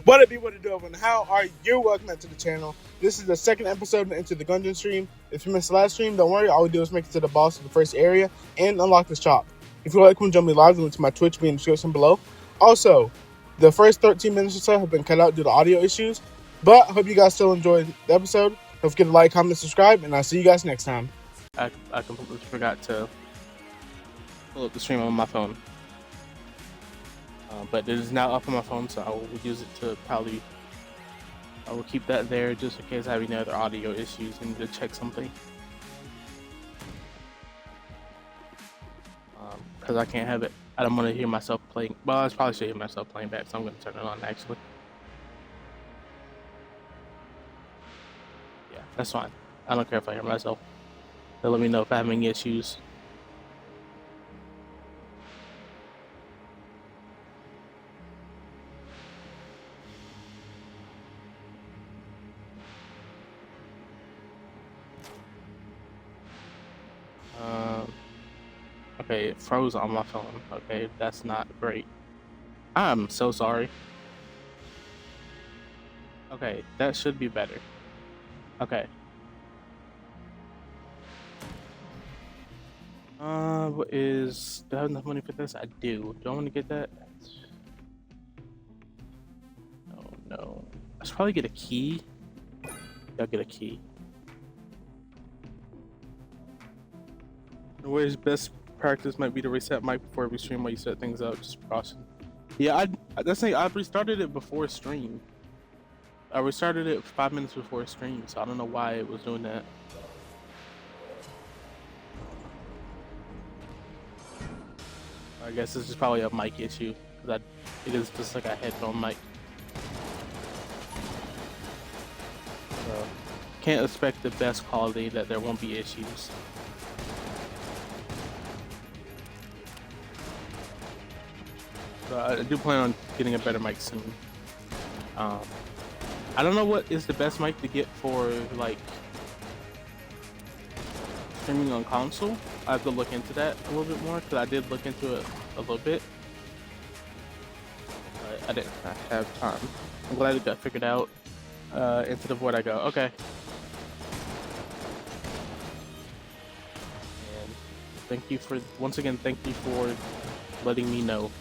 What it be, what it do, and how are you? Welcome back to the channel. This is the second episode into the Gungeon stream. If you missed the last stream, don't worry. All we do is make it to the boss of the first area and unlock the shop. If you like, come join me live. The link to my Twitch will be in the description below. Also, the first 13 minutes or so have been cut out due to audio issues, but I hope you guys still enjoyed the episode. Don't forget to like, comment, subscribe, and I'll see you guys next time. I completely forgot to pull up the stream on my phone. But it is now up on my phone, so I will use it to probably... I will keep that there just in case I have any other audio issues and need to check something. Because I can't have it... I don't want to hear myself playing... Well, I probably should hear myself playing back, so I'm going to turn it on, actually. Yeah, that's fine. I don't care if I hear myself. They'll let me know if I have any issues. Okay, it froze on my phone. Okay, that's not great. I'm so sorry. Okay, that should be better. Okay. What is... Do I have enough money for this? I do. Do I want to get that? No. I should probably get a key. I'll get a key. Where's best practice might be to reset mic before every stream while you set things up, just precaution. Yeah, that's saying I restarted it before stream. I restarted it 5 minutes before stream, so I don't know why it was doing that. I guess this is probably a mic issue, because it is just like a headphone mic. So, can't expect the best quality, that there won't be issues. So I do plan on getting a better mic soon. I don't know what is the best mic to get for like streaming on console. I have to look into that a little bit more because I did look into it a little bit. But I didn't have time. I'm glad it got figured out. Into the void I go. Okay. And thank you for once again. Thank you for letting me know.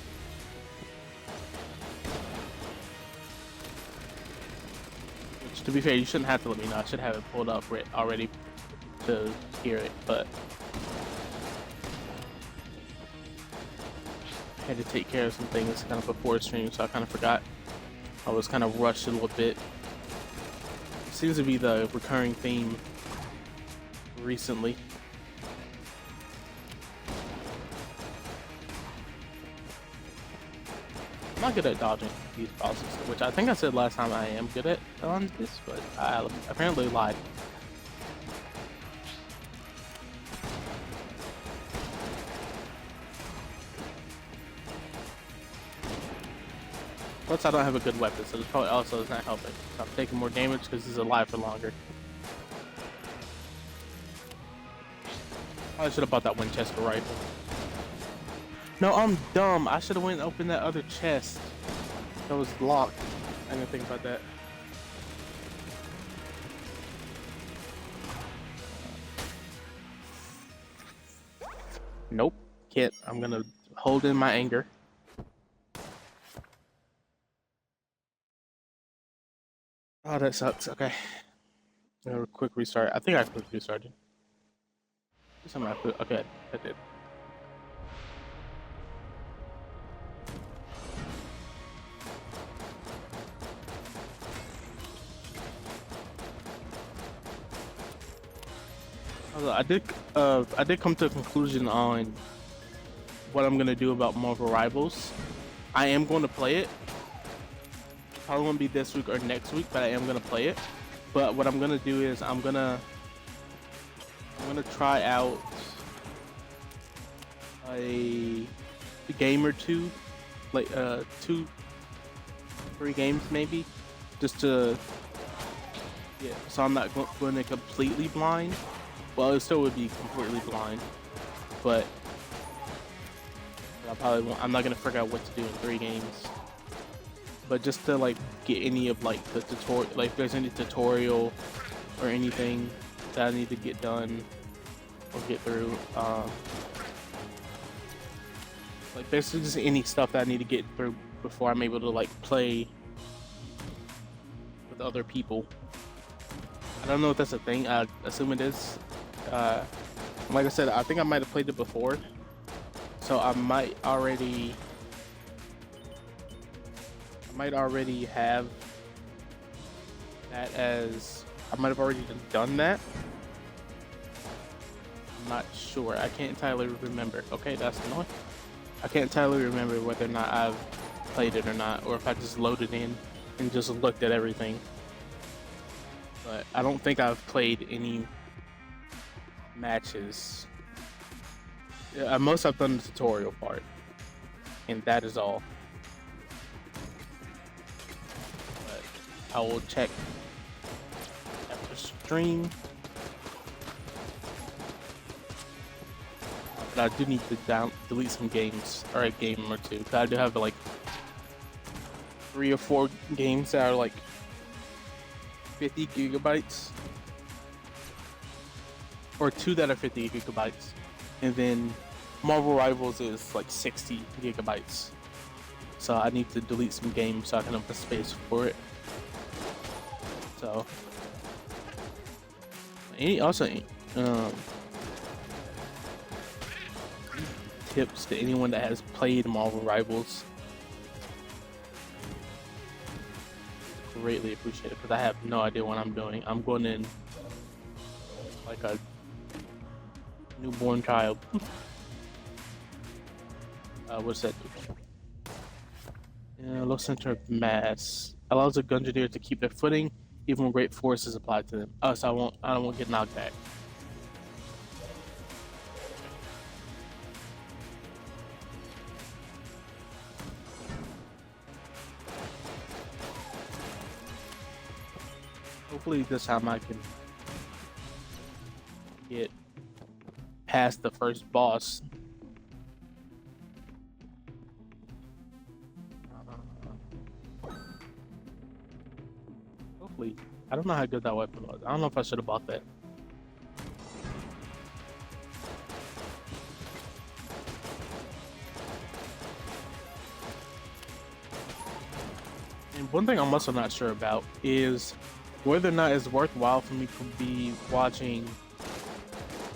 To be fair, you shouldn't have to let me know. I should have it pulled up already to hear it, but I had to take care of some things kind of before stream, so I kind of forgot. I was kind of rushed a little bit. It seems to be the recurring theme recently. I'm not good at dodging these bosses, which I think I said last time I am good at on this, but I apparently lied. Plus, I don't have a good weapon, so this probably also is not helping. So I'm taking more damage because he's alive for longer. I should have bought that Winchester rifle. No, I'm dumb. I should have went and opened that other chest that was locked. I didn't think about that. Nope. Can't. I'm gonna hold in my anger. Oh, that sucks. Okay. A quick restart. I think I quick restarted. Okay, I did. I did come to a conclusion on what I'm gonna do about Marvel Rivals. I am going to play it. Probably won't be this week or next week, but I am gonna play it. But what I'm gonna do is I'm gonna try out a game or two, like 2-3 games maybe, just to so I'm not going to completely blind. Well, it still would be completely blind, but I probably won't. I'm not gonna figure out what to do in 3 games. but just to like get any of like the tutorial, like if there's any tutorial or anything that I need to get done or get through, like basically just any stuff that I need to get through before I'm able to like play with other people. I don't know if that's a thing. I assume it is. Like I said, I think I might have played it before, so I might already have that as I might have already done that. I'm not sure. I can't entirely remember. Okay, that's annoying. I can't entirely remember whether or not I've played it or not, or if I just loaded in and just looked at everything. But I don't think I've played any matches. Most I've done the tutorial part, and that is all. But I will check after stream. But I do need to delete some games, or a game or two. Cause I do have like 3 or 4 games that are like 50 gigabytes, or 2 that are 50 gigabytes, and then Marvel Rivals is like 60 gigabytes. So I need to delete some games so I can have the space for it. So also tips to anyone that has played Marvel Rivals, greatly appreciate it, because I have no idea what I'm doing. I'm going in like a newborn child. What's that do? Low center of mass allows the Gungeoneer to keep their footing even when great force is applied to them. Oh, so I don't want to get knocked back. Hopefully this time I can get past the first boss. Hopefully. I don't know how good that weapon was. I don't know if I should have bought that. And one thing I'm also not sure about is whether or not it's worthwhile for me to be watching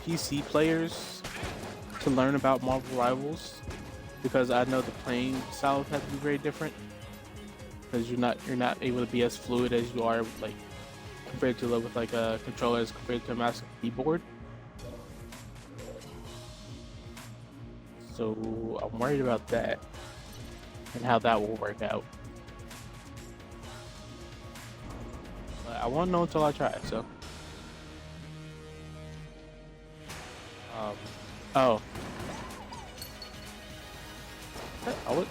PC players to learn about Marvel Rivals, because I know the playing styles have to be very different, because you're not able to be as fluid as you are like compared to with like a controller as compared to a mouse and keyboard. So I'm worried about that and how that will work out. But I won't know until I try it. So oh, I would.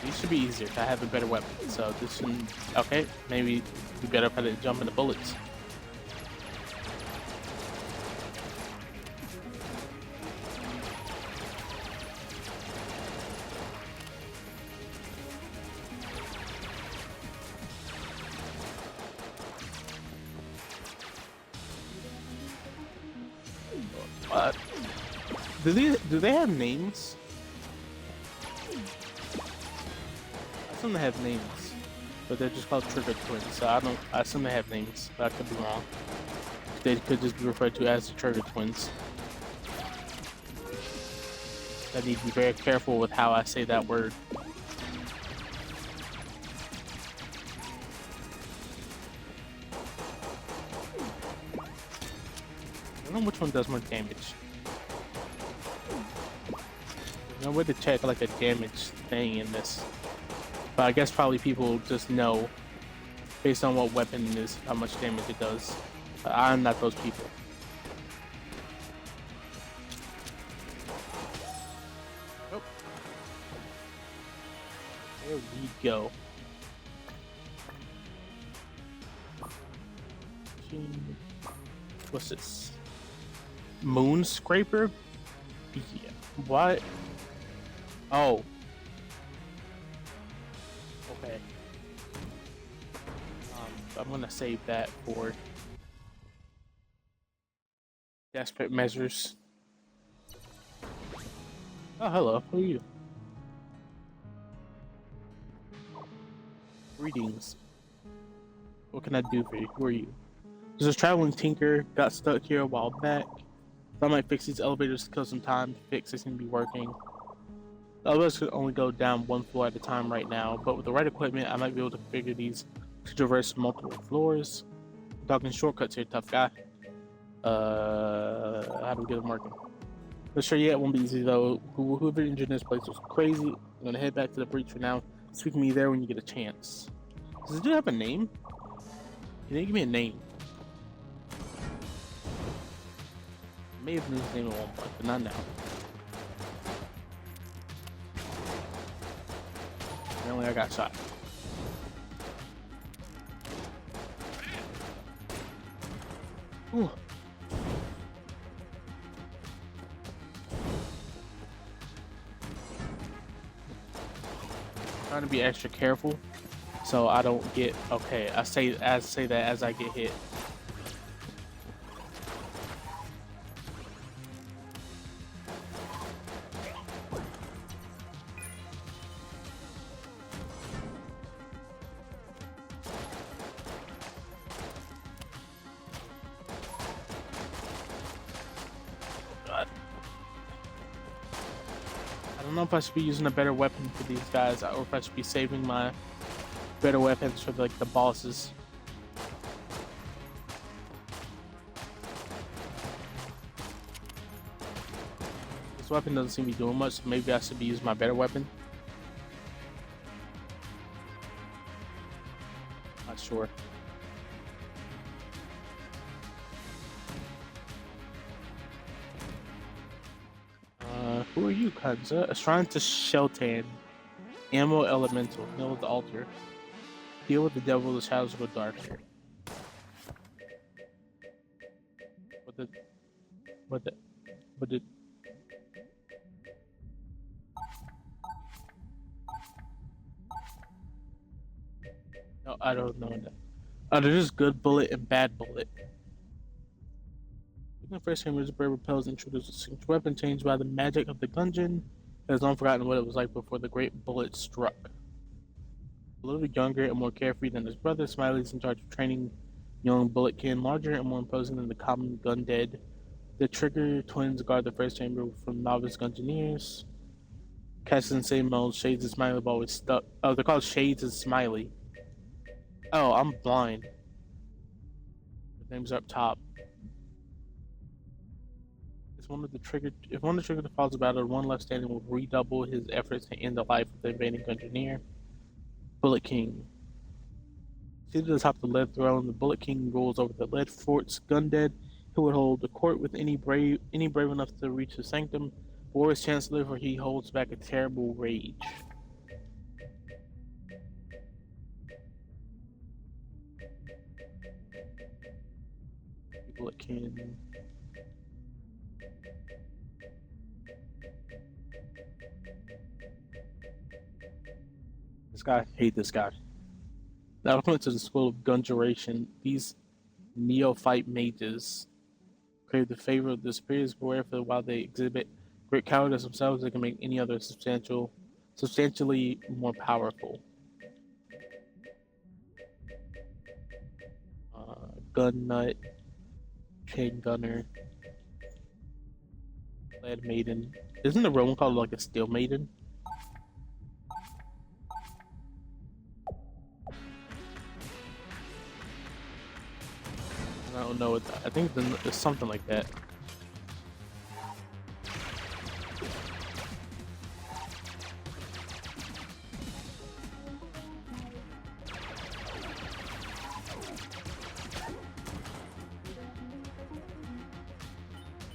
These should be easier. I have a better weapon, so this should. Okay, maybe be better if I didn't jump into bullets. Do they have names? I assume they have names, but they're just called Trigger Twins. So I assume they have names, but I could be wrong. They could just be referred to as the Trigger Twins. I need to be very careful with how I say that word. I don't know which one does more damage. There's no way to check like a damage thing in this. But I guess probably people just know based on what weapon it is how much damage it does. But I'm not those people. Oh. There we go. What's this? Moon Scraper? Yeah. What? Oh. Okay. I'm gonna save that for desperate measures. Oh, hello. Who are you? Greetings. What can I do for you? Who are you? There's a traveling tinker. Got stuck here a while back. So I might fix these elevators to kill some time. Fix this can be working. The elevators could only go down one floor at a time right now, but with the right equipment, I might be able to configure these to traverse multiple floors. I'm talking shortcuts here, tough guy. How do we get them working? Not sure yet. It won't be easy though. Whoever engineered this place was crazy. I'm gonna head back to the breach for now. Speak to me there when you get a chance. Does it have a name? You didn't give me a name. May have knew his name at one point, but not now. Apparently I got shot. Ooh. Trying to be extra careful so I don't get okay. I say that as I get hit. God. I don't know if I should be using a better weapon for these guys or if I should be saving my better weapons for like the bosses. This weapon doesn't seem to be doing much, so maybe I should be using my better weapon. Not sure. Who are you, Kanza? A shrine to Sheltan. Ammo elemental. Kneel at the altar. Deal with the devil, the shadows go darker. What the No, I don't know that. Oh, there's just good bullet and bad bullet. The first hammer is a bird repels intruders with distinct weapon changed by the magic of the Gungeon. It has long forgotten what it was like before the great bullet struck. A little younger and more carefree than his brother, Smiley's in charge of training young Bulletkin, larger and more imposing than the common Gundead. The Trigger twins guard the first chamber from novice Gungeoneers. Cast in the same mold, Shades and Smiley have always stuck. Oh, they're called Shades and Smiley. Oh, I'm blind. The names are up top. If one of the trigger falls about it, one left standing will redouble his efforts to end the life of the invading Gungeoneer. Bullet King. Seated at the top of the lead throne, the Bullet King rules over the lead fort's Gundead, who would hold the court with any brave enough to reach the sanctum. War is chancellor, for he holds back a terrible rage. Bullet King. This guy, I hate this guy. Now, according to the school of Gungeration, these neophyte mages crave the favor of the superiors, beware for while they exhibit great cowardice themselves, they can make any other substantially more powerful. Gun Nut, Chain Gunner, Lead Maiden. Isn't the Roman called like a Steel Maiden? I don't know. I think it's something like that.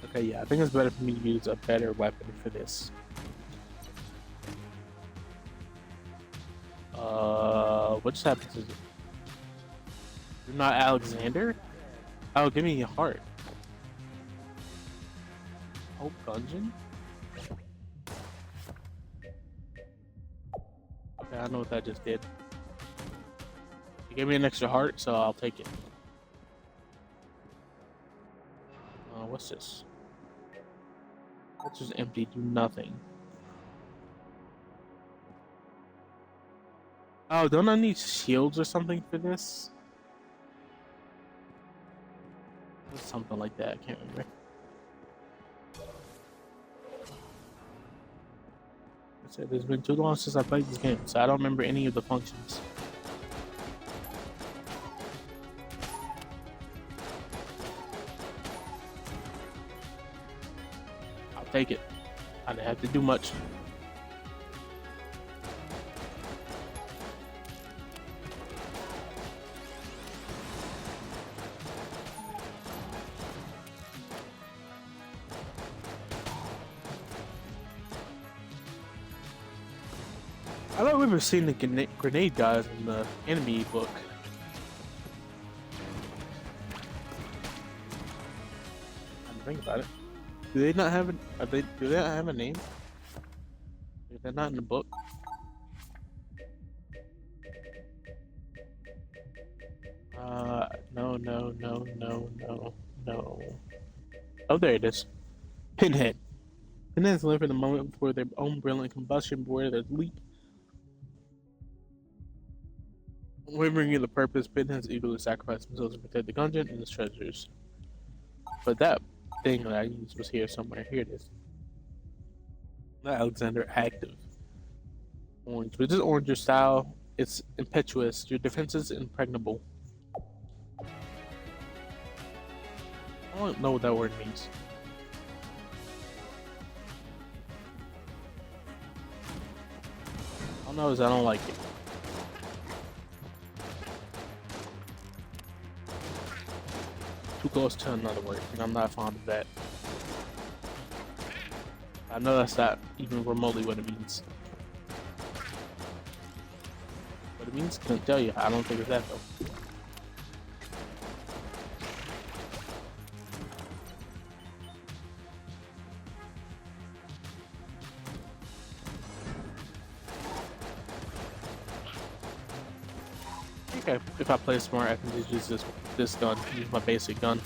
Okay, yeah, I think it's better for me to use a better weapon for this. What just happens? Is it? You're not Alexander? Oh, give me a heart. Oh, Gungeon? Okay, I know what that just did. It gave me an extra heart, so I'll take it. What's this? That's just empty, do nothing. Oh, don't I need shields or something for this? Something like that, I can't remember. I said it's been too long since I played this game, so I don't remember any of the functions. I'll take it. I didn't have to do much. I don't remember seeing the grenade guys in the enemy book. I didn't think about it. Do they not have do they not have a name? Is that not in the book? No. Oh, there it is. Pinhead. Pinheads live in the moment before their own brilliant combustion, where their leap. Remembering the purpose, Pinheads eagerly sacrifice themselves to protect the Gungeon and its treasures. But that thing that I used was here somewhere. Here it is. Alexander active. Orange. With this orange, your style, it's impetuous. Your defense is impregnable. I don't know what that word means. All I know is I don't like it. Too close to another word, and I'm not fond of that. I know that's not even remotely what it means. What it means, couldn't tell you. I don't think it's that though. Okay, if I play smart, I can just use this gun. Use my basic gun.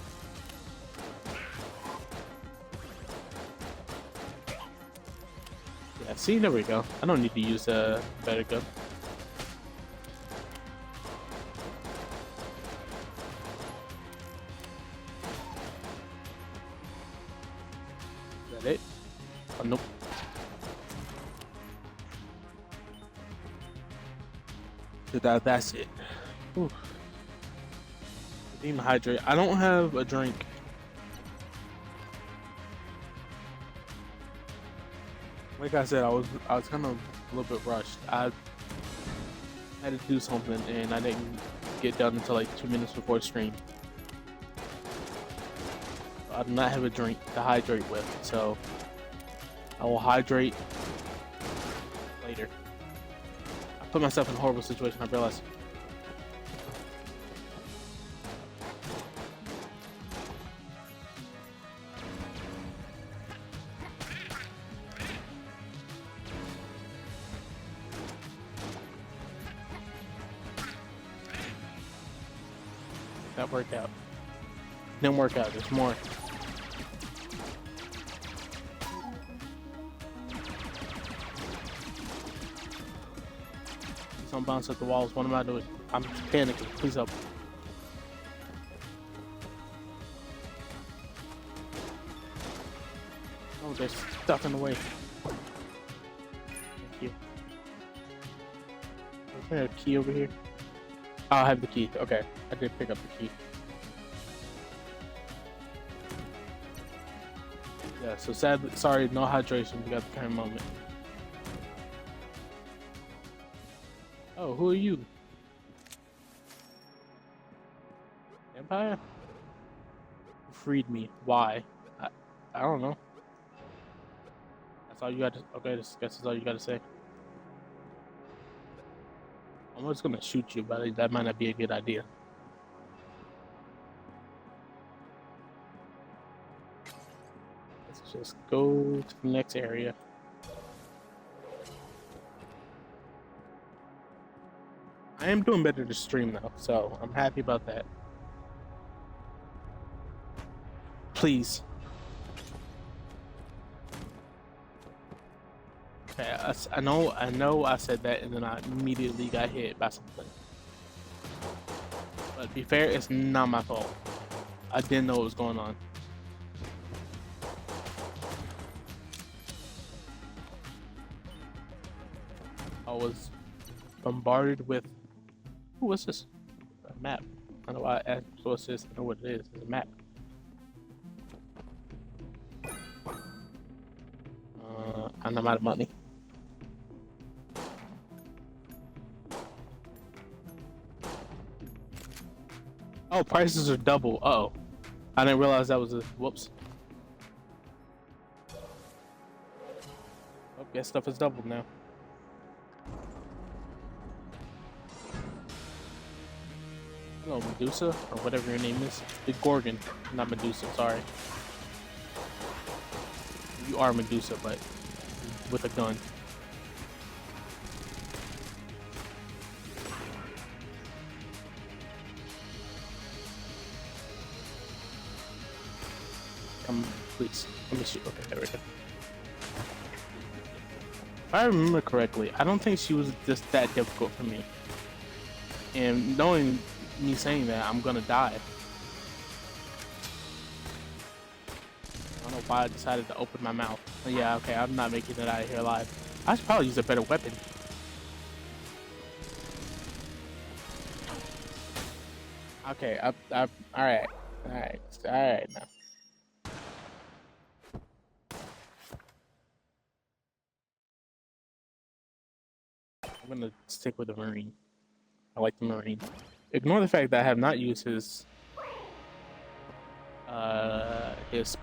Yeah, see, there we go. I don't need to use a better gun. Is that it? Oh, nope. So that's it. Whew. Redeem hydrate. I don't have a drink. Like I said, I was kind of a little bit rushed. I had to do something and I didn't get done until like 2 minutes before stream. I do not have a drink to hydrate with, so I will hydrate later. I put myself in a horrible situation, I realized. That worked out. Didn't work out, there's more. Don't bounce at the walls. What am I doing? I'm panicking. Please help. Oh, they're stuck in the way. Thank you. Is there a key over here? Oh, I have the key. Okay, I did pick up the key. Yeah, so sadly, sorry, no hydration. We got the current moment. Oh, who are you? Empire? You freed me. Why? I don't know. That's all you got to. Okay, I guess that's all you got to say. I'm just gonna shoot you, but that might not be a good idea. Let's Let's just go to the next area. I am doing better to stream though, so I'm happy about that. Please. Okay, I know I said that and then I immediately got hit by something. But to be fair, it's not my fault. I didn't know what was going on. I was bombarded with... Ooh, what's this? A map. I don't know why I asked what's this. I know what it is. It's a map. And I'm out of money. Oh, prices are double. Uh-oh. I didn't realize that was a... Whoops. Oh, guess stuff is doubled now. Hello, Medusa, or whatever your name is. The Gorgon, not Medusa, sorry. You are Medusa, but with a gun. Come, please. Let me shoot. Okay, there we go. If I remember correctly, I don't think she was just that difficult for me. And knowing me saying that, I'm gonna die. I don't know why I decided to open my mouth. But yeah, okay, I'm not making it out of here alive. I should probably use a better weapon. Okay, alright now. I'm gonna stick with the Marine. I like the Marine. Ignore the fact that I have not used his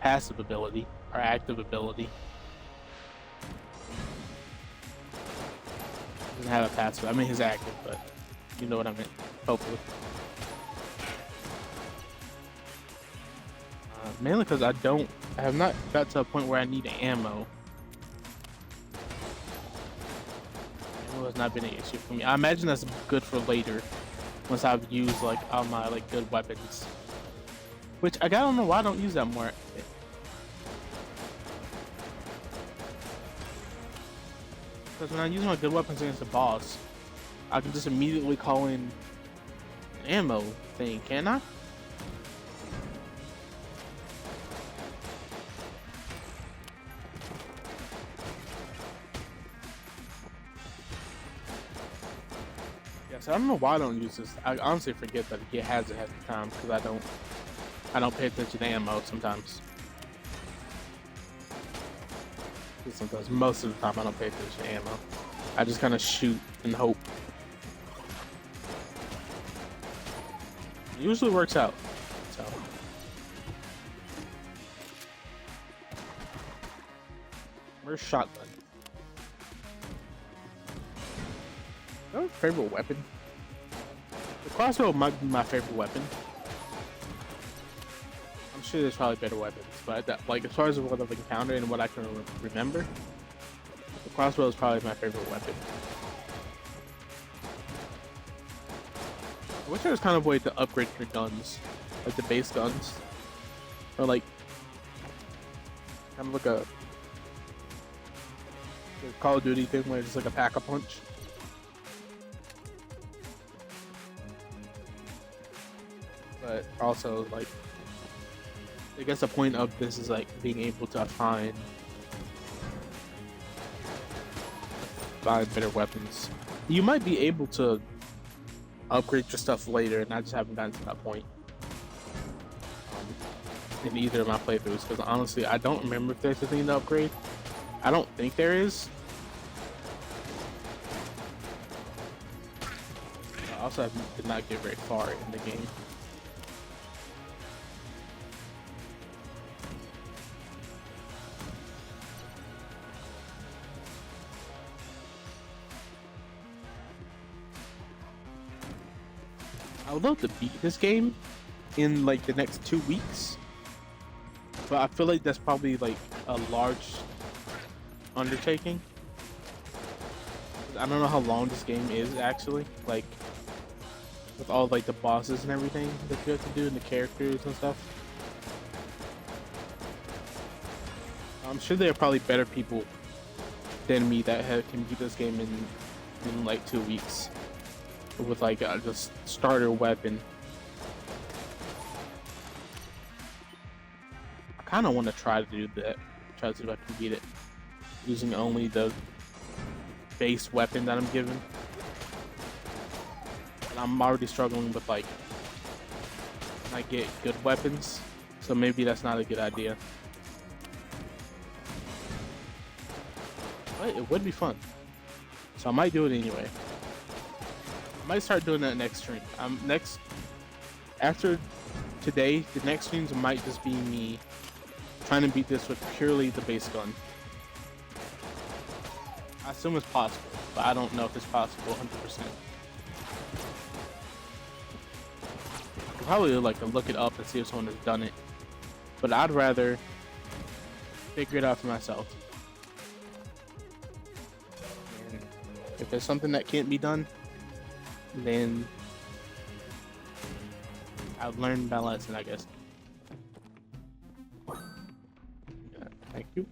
passive ability or active ability. Doesn't have a passive. I mean his active, but you know what I meant. Hopefully. Mainly because I have not got to a point where I need ammo. Ammo has not been an issue for me. I imagine that's good for later, once I've used like all my like good weapons. Which I don't know why I don't use that more. Because when I use my good weapons against the boss, I can just immediately call in an ammo thing, can I? Yes, I don't know why I don't use this. I honestly forget that it has it half the time because I don't pay attention to ammo sometimes. Sometimes, most of the time, I don't pay attention to ammo. I just kind of shoot and hope. It usually works out. So. Where's shotgun? Is that my favorite weapon? The crossbow might be my favorite weapon. I'm sure there's probably better weapons, but like as far as what I've encountered and what I can remember, the crossbow is probably my favorite weapon. I wish there was kind of a way to upgrade your guns, like the base guns, or like kind of like a Call of Duty thing where it's like a pack-a-punch. But also like, I guess the point of this is like being able to find better weapons. You might be able to upgrade your stuff later, and I just haven't gotten to that point in either of my playthroughs. Because honestly, I don't remember if there's a thing to upgrade. I don't think there is. I also did not get very far in the game. I would love to beat this game in like the next 2 weeks. but I feel like that's probably like a large undertaking. I don't know how long this game is actually, like with all like the bosses and everything that you have to do and the characters and stuff. I'm sure there are probably better people than me that can beat this game in like 2 weeks with like just starter weapon. I kind of want to try to do that. Try to see if I can beat it using only the base weapon that I'm given. And I'm already struggling with like I get good weapons, so maybe that's not a good idea. But it would be fun, so I might do it anyway. I might start doing that next stream. Next after today, the next streams might just be me trying to beat this with purely the base gun. I assume it's possible, but I don't know if it's possible 100%. I'll probably like to look it up and see if someone has done it, but I'd rather figure it out for myself. And if there's something that can't be done, then I'll learn my lesson, I guess. Thank you.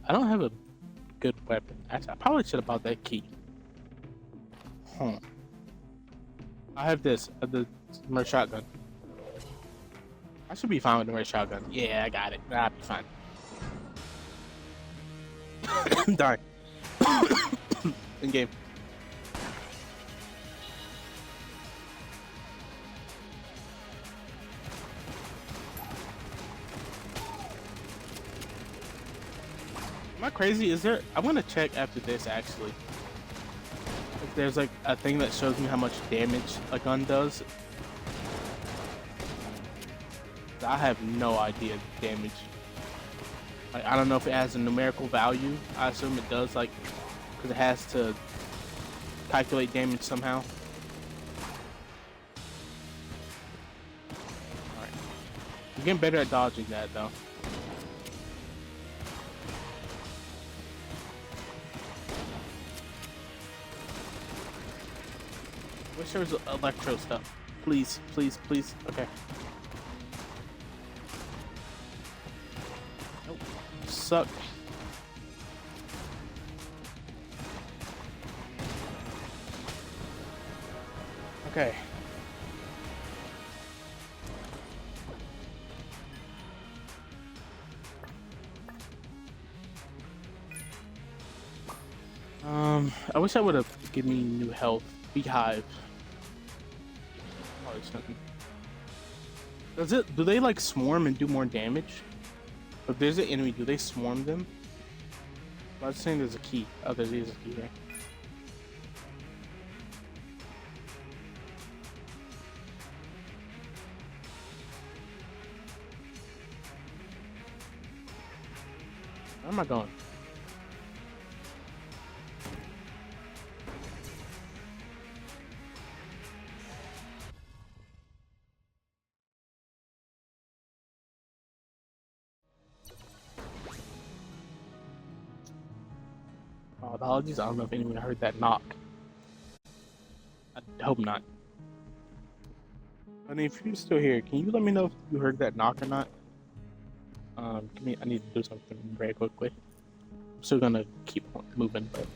I don't have a good weapon. Actually, I probably should have bought that key. I have this, the red shotgun. I should be fine with the red shotgun. Yeah, I got it. I'll be fine. Darn. In game. Am I crazy? Is there? I'm gonna check after this actually. If there's like a thing that shows me how much damage a gun does. I have no idea damage. Like, I don't know if it has a numerical value. I assume it does, like, because it has to calculate damage somehow. Alright. I'm getting better at dodging that though. Wish there was electro stuff. Please, please, please. Okay. Nope. Suck. Okay. I wish I would have given me new health. Beehive. Probably something. Do they like swarm and do more damage? If there's an enemy, do they swarm them? I was saying there's a key. Oh, there is a key there. Where am I going? Oh, apologies, I don't know if anyone heard that knock. I hope not. I mean, if you're still here, can you let me know if you heard that knock or not? I need to do something very quickly. I'm still gonna keep moving, but...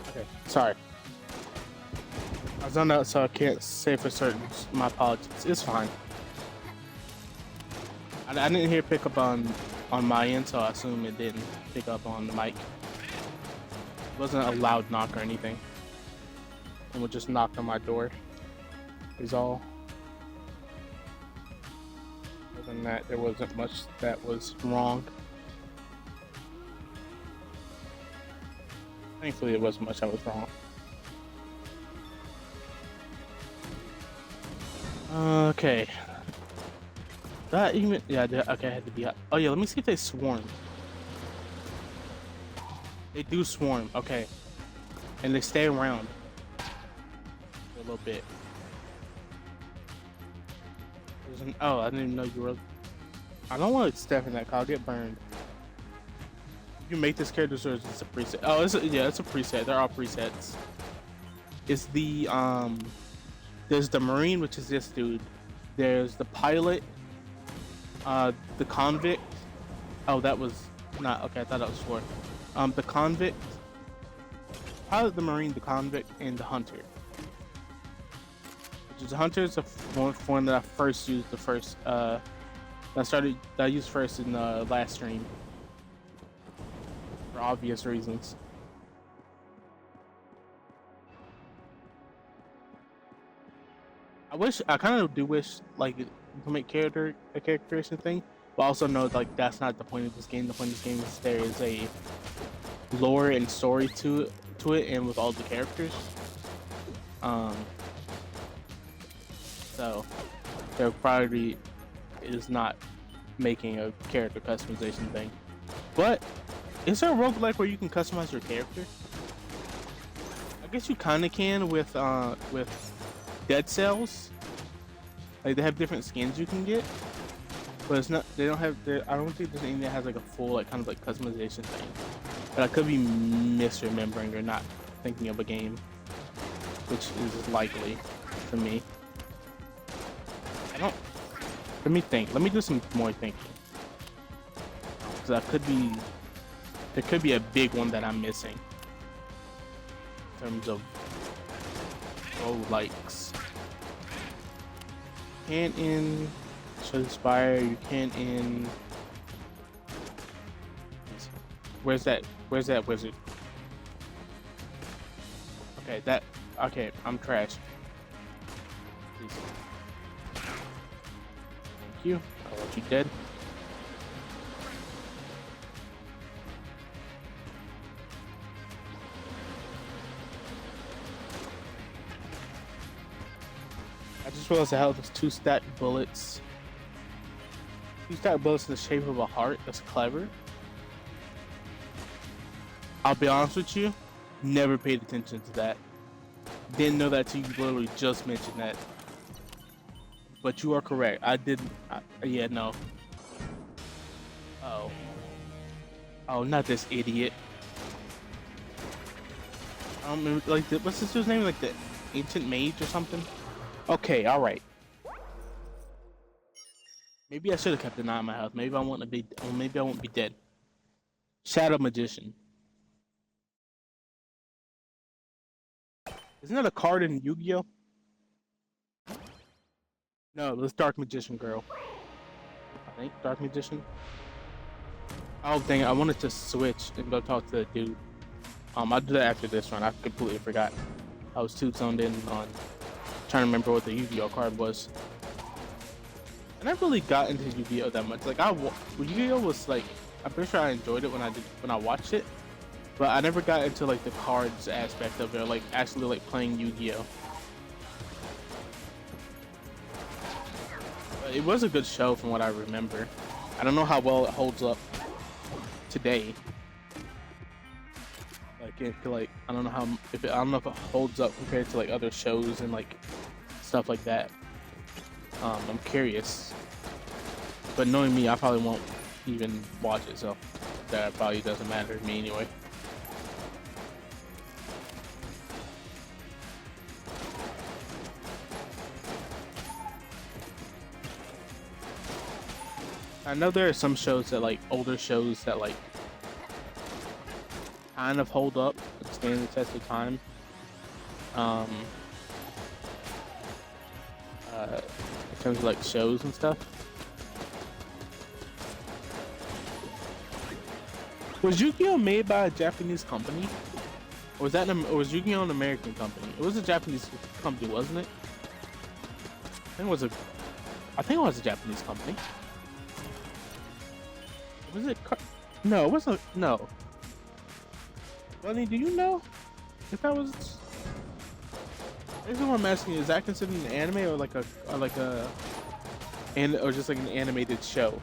Okay, sorry. I was on that, so I can't say for certain. My apologies. It's fine. I didn't hear pick up on my end, so I assume it didn't pick up on the mic. It wasn't a loud knock or anything. Someone just knocked on my door. Is all. Other than that, there wasn't much that was wrong. Thankfully, it wasn't much that was wrong. Okay. That even okay, I had to be. Oh yeah, let me see if they swarm. They do swarm. Okay, and they stay around for a little bit. Oh, I didn't even know you were. I don't want to step in that car. I'll get burned. You make this character, so it's a preset. Oh, yeah, it's a preset. They're all presets. It's the There's the Marine, which is this dude. There's the pilot. The convict. Oh, that was not okay. I thought that was four. The convict, pilot, the Marine, the convict, and the hunter. Which is the hunter is the one that I first used. The first that I used first in the last stream for obvious reasons. I kind of do wish like you can make a characterization thing, but also know like that's not the point of this game. The point of this game is there is a lore and story to it, and with all the characters. So their priority is not making a character customization thing. But is there a roguelike where you can customize your character? I guess you kind of can with Dead Cells. Like they have different skins you can get, but it's not. They don't have. I don't think there's anything that has like a full like kind of like customization thing. But I could be misremembering or not thinking of a game, which is likely for me. I don't. Let me think. Let me do some more thinking. Because there could be a big one that I'm missing in terms of likes. Can't in should inspire. You can't in. Where's that wizard? Okay, okay, I'm trash. Please. Thank you. I'll let you dead. I just realized I have those 2 stacked bullets. 2 stacked bullets in the shape of a heart. That's clever. I'll be honest with you, never paid attention to that. Didn't know that till you literally just mentioned that. But you are correct. I didn't. Yeah, no. Oh. Oh, not this idiot. I don't remember, like, what's this dude's name? Like the Ancient Mage or something? Okay, alright. Maybe I should have kept an eye on my health. Maybe I won't be dead. Shadow Magician. Isn't that a card in Yu-Gi-Oh? No, this Dark Magician girl. I think Dark Magician. Oh dang it! I wanted to switch and go talk to the dude. I'll do that after this one. I completely forgot. I was too zoned in on trying to remember what the Yu-Gi-Oh card was. I never really got into Yu-Gi-Oh that much. Like Yu-Gi-Oh was like, I'm pretty sure I enjoyed it when I watched it, but I never got into like the cards aspect of it, like actually like playing Yu-Gi-Oh. It was a good show from what I remember. I don't know how well it holds up today. Like I don't know I don't know if it holds up compared to like other shows and like stuff like that. I'm curious, but knowing me, I probably won't even watch it, so that probably doesn't matter to me anyway. I know there are some shows that like older shows that like kind of hold up and stand the test of time. In terms of like shows and stuff. Was Yu-Gi-Oh made by a Japanese company? Or was Yu-Gi-Oh an American company? It was a Japanese company, wasn't it? I think it was a Japanese company. Was it? No, it wasn't. No. Bunny, do you know if that was? Here's what I'm asking you: is that considered an anime or just like an animated show?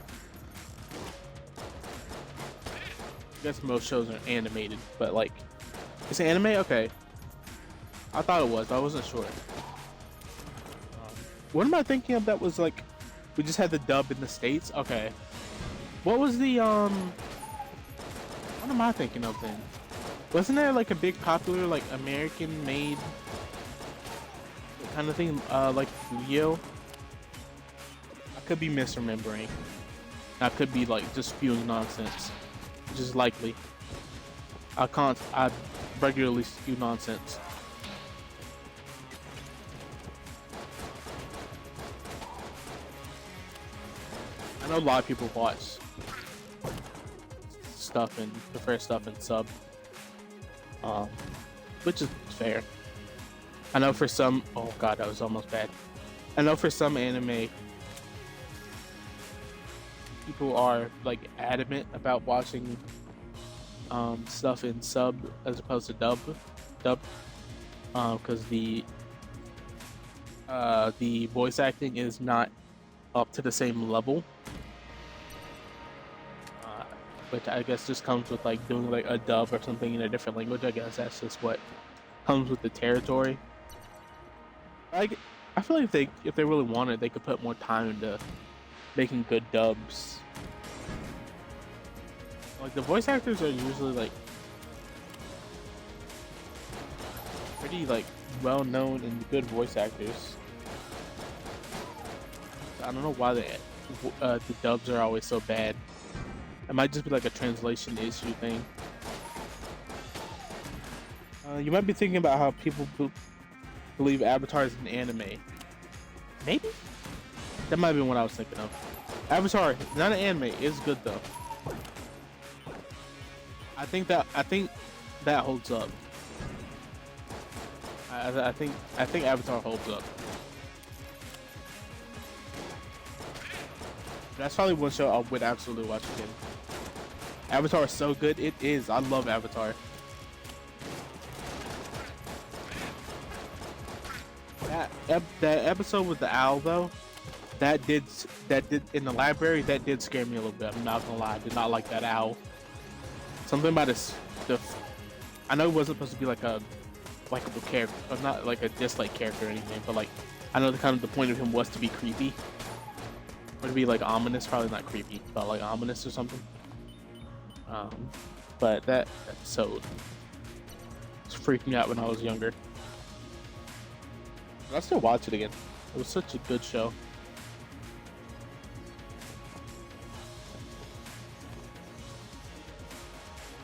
I guess most shows are animated, but like, it's an anime. Okay, I thought it was, but I wasn't sure. What am I thinking of? That was like, we just had the dub in the States. Okay, what was the What am I thinking of then? Wasn't there like a big popular like American made kind of thing, like Yu-Gi-Oh? I could be misremembering. I could be like just spewing nonsense, which is likely. I regularly spew nonsense. I know a lot of people watch stuff and prefer stuff in sub, which is fair. I know for some, oh god, that was almost bad. I know for some anime, people are like adamant about watching stuff in sub as opposed to dub, because the voice acting is not up to the same level, which I guess just comes with like doing like a dub or something in a different language. I guess that's just what comes with the territory. I feel like if they really wanted, they could put more time into making good dubs. Like the voice actors are usually like pretty like well known and good voice actors. I don't know why the dubs are always so bad. It might just be like a translation issue thing. You might be thinking about how people believe Avatar is an anime. Maybe? That might be what I was thinking of. Avatar, not an anime, is good though. I think that holds up. I think Avatar holds up. That's probably one show I would absolutely watch again. Avatar is so good. It is. I love Avatar. That episode with the owl though, that did in the library, that did scare me a little bit. I'm not gonna lie. I did not like that owl. Something about I know it wasn't supposed to be like a likable character, or not like a dislike character or anything, but like I know the point of him was to be creepy. Or to be like ominous, probably not creepy, but like ominous or something. But that episode freaked me out when I was younger. But I still watch it again. It was such a good show.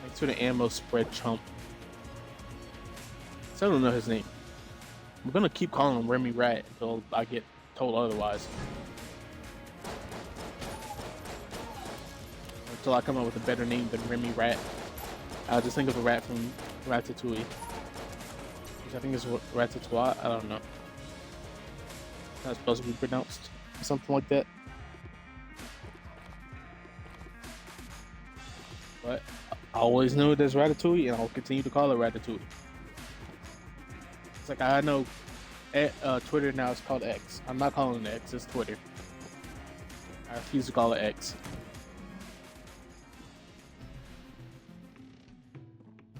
Thanks for the ammo spread, chump. I don't know his name. I'm gonna keep calling him Remy Rat until I get told otherwise. Until I come up with a better name than Remy Rat. I'll just think of a rat from Ratatouille. Which I think is Ratatouille. I don't know. That's supposed to be pronounced. Or something like that. But I always knew it as Ratatouille, and I'll continue to call it Ratatouille. It's like I know Twitter now is called X. I'm not calling it X, it's Twitter. I refuse to call it X.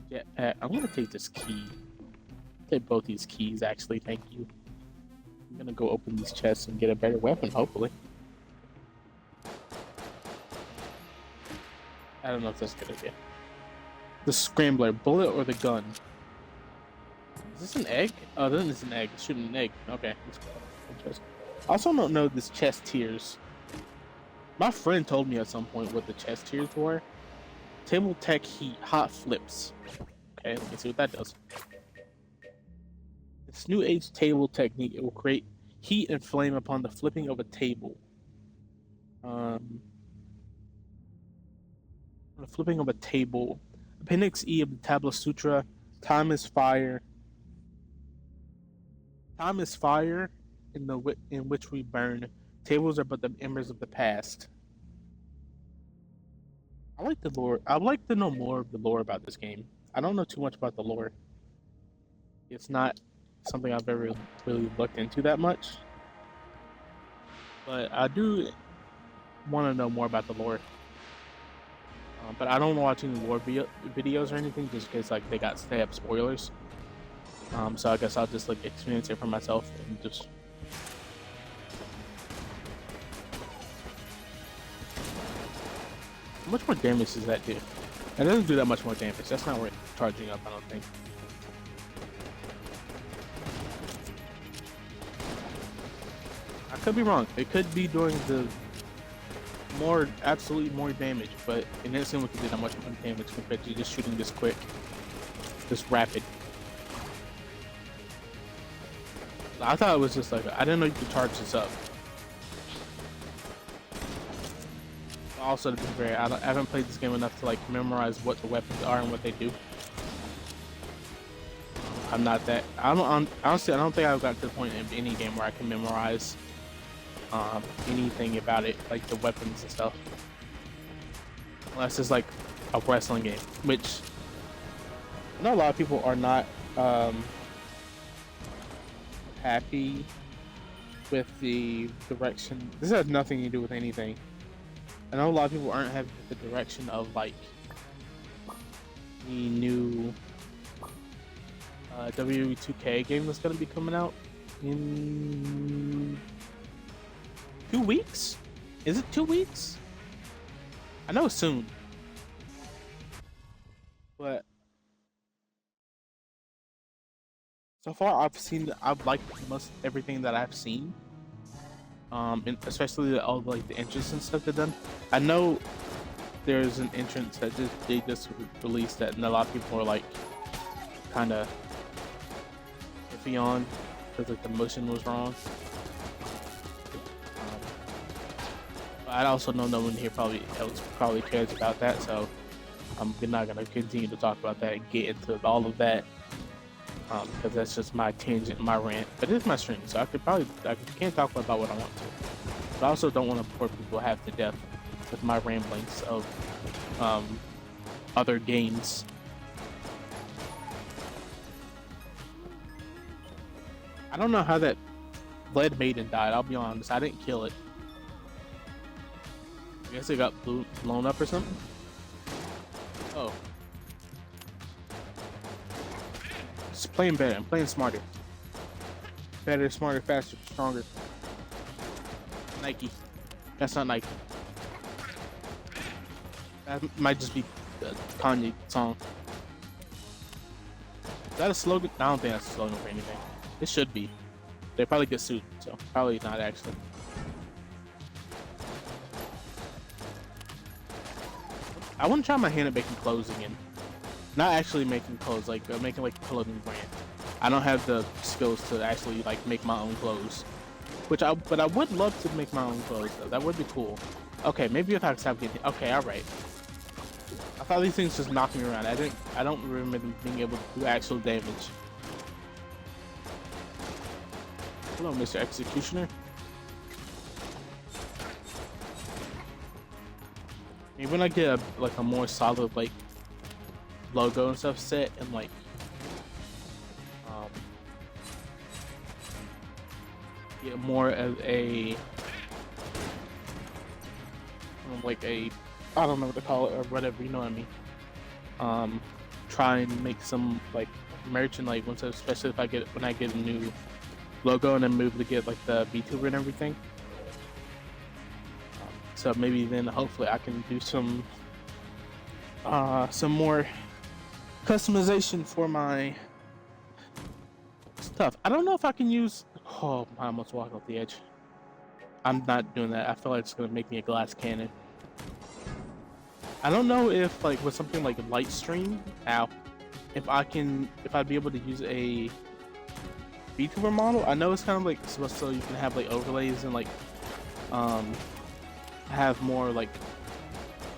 Yeah, I'm gonna take this key. Take both these keys, actually. Thank you. I'm gonna go open these chests and get a better weapon, hopefully. I don't know if that's a good idea. The scrambler, bullet or the gun? Is this an egg? Oh, this is an egg. It's shooting an egg. Okay. I also don't know this chest tiers. My friend told me at some point what the chest tiers were. Table tech heat, hot flips. Okay, let me see what that does. This new age table technique, it will create heat and flame upon the flipping of a table. The flipping of a table. Appendix E of the Tabla Sutra. Time is fire. Time is fire in which we burn. Tables are but the embers of the past. I like the lore. I'd like to know more of the lore about this game. I don't know too much about the lore. It's not something I've ever really looked into that much. But I do want to know more about the lore. But I don't watch any lore videos or anything, just because like they have spoilers. So I guess I'll just like experience it for myself and just. How much more damage does that do? It doesn't do that much more damage. That's not worth charging up, I don't think. I could be wrong. It could be doing the absolutely more damage, but it didn't seem like it did that much more damage compared to just shooting this quick, this rapid. I thought it was just like, I didn't know you could charge this up. Also, to be fair, I haven't played this game enough to like memorize what the weapons are and what they do. I'm not that. Honestly, I don't think I've got to the point in any game where I can memorize anything about it, like the weapons and stuff. Unless it's like a wrestling game, which I know a lot of people are not happy with the direction. This has nothing to do with anything. I know a lot of people aren't happy with the direction of like the new WWE 2K game that's going to be coming out in 2 weeks. Is it 2 weeks? I know it's soon, but so far I've liked most everything that I've seen. And especially all like the entrance and stuff they've done. I know there's an entrance that they just released that, and a lot of people are like kind of iffy on because like the motion was wrong. I also know no one here probably cares about that, so I'm not gonna continue to talk about that and get into all of that. Because that's just my tangent, my rant. But it's my stream, so I can't talk about what I want to. But I also don't want to bore people half to death with my ramblings of other games. I don't know how that Lead Maiden died, I'll be honest. I didn't kill it. I guess it got blown up or something? Oh. Just playing better. I'm playing smarter. Better, smarter, faster, stronger. Nike. That's not Nike. That might just be the Kanye song. Is that a slogan? I don't think that's a slogan for anything. It should be. They probably get sued, so probably not actually. I want to try my hand at making clothes again. Not actually making clothes, like making like a clothing brand. I don't have the skills to actually like make my own clothes, but I would love to make my own clothes though. That would be cool. Okay, maybe if I could stop getting. Okay, all right. I thought these things just knocked me around. I don't remember them being able to do actual damage. Hello, Mr. Executioner. Maybe when I get a more solid like logo and stuff set and like get more of a like a I don't know what to call it or whatever, you know what I mean. Try and make some like merch and like especially if when I get a new logo and then move to get like the VTuber and everything. So maybe then hopefully I can do some more customization for my stuff. I don't know if I can use. Oh, I almost walked off the edge. I'm not doing that. I feel like it's gonna make me a glass cannon. I don't know if like with something like Lightstream, if I'd be able to use a VTuber model. I know it's kind of like so you can have like overlays and like have more like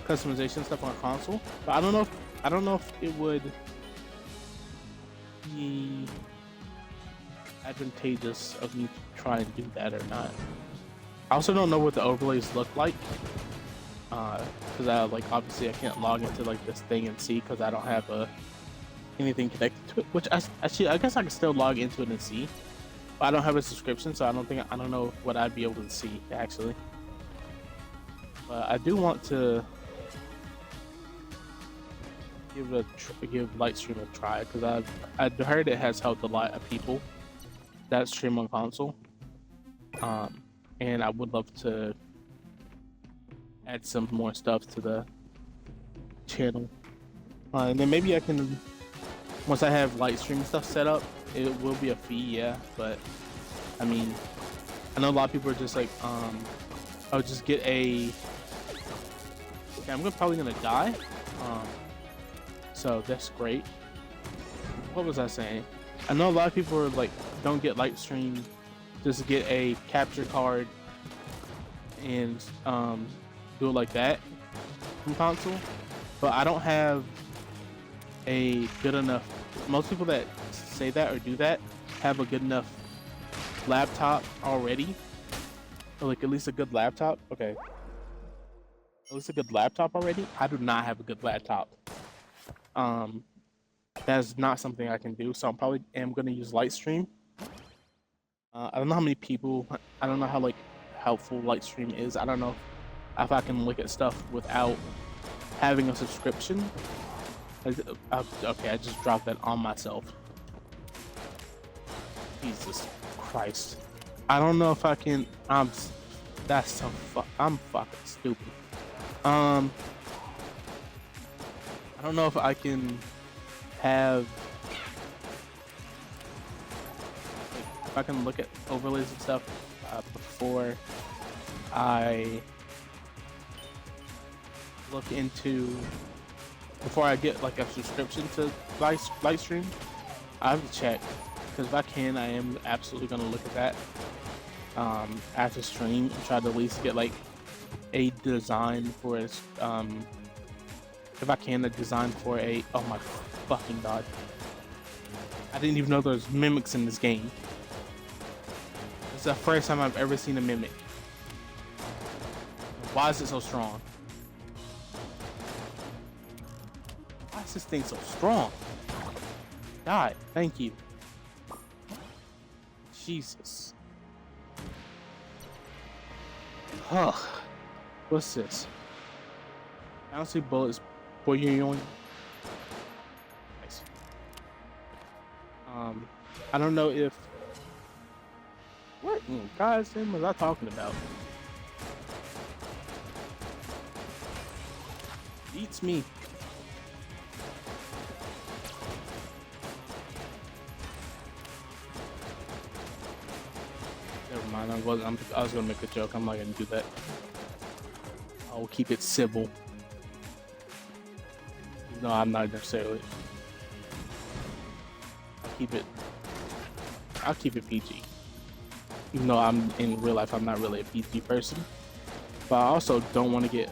customization stuff on a console, but I don't know if it would be advantageous of me to try and do that or not. I also don't know what the overlays look like, because I like obviously I can't log into like this thing and see because I don't have a anything connected to it. Which actually, I guess I can still log into it and see. But I don't have a subscription, so I don't know what I'd be able to see actually. But I do want to give Lightstream a try because I've heard it has helped a lot of people that stream on console. And I would love to add some more stuff to the channel. And then maybe I can, once I have Lightstream stuff set up, it will be a fee, yeah. But I mean, I know a lot of people are just like, I'll just get a. Okay, I'm probably gonna die. So that's great. What was I saying? I know a lot of people are like, don't get Lightstream, just get a capture card and do it like that from console. But I don't have a good enough. Most people that say that or do that have a good enough laptop already, or like at least a good laptop. Okay, at least a good laptop already. I do not have a good laptop. That's not something I can do, so I'm probably gonna use Lightstream. I don't know how many people. I don't know how like helpful Lightstream is. I don't know if I can look at stuff without having a subscription. Okay, I just dropped that on myself. Jesus Christ! I don't know if I can. That's so I'm fucking stupid. I don't know if I can have. If I can look at overlays and stuff before I look into. Before I get like a subscription to Lightstream, I have to check, because if I can, I am absolutely gonna look at that after stream and try to at least get like a design for it. If I can, a design for a. Oh my fucking god! I didn't even know there's mimics in this game. It's the first time I've ever seen a mimic. Why is it so strong? Why is this thing so strong? God, thank you. Jesus. Ugh. What's this? I don't see bullets. Gungeon. Nice. I don't know if. What in God's name was I talking about? Eats me. Never mind. I was gonna make a joke. I'm not gonna do that. I'll keep it civil. No, I'm not necessarily. I'll keep it PG. Even though I'm in real life, I'm not really a PG person. But I also don't want to get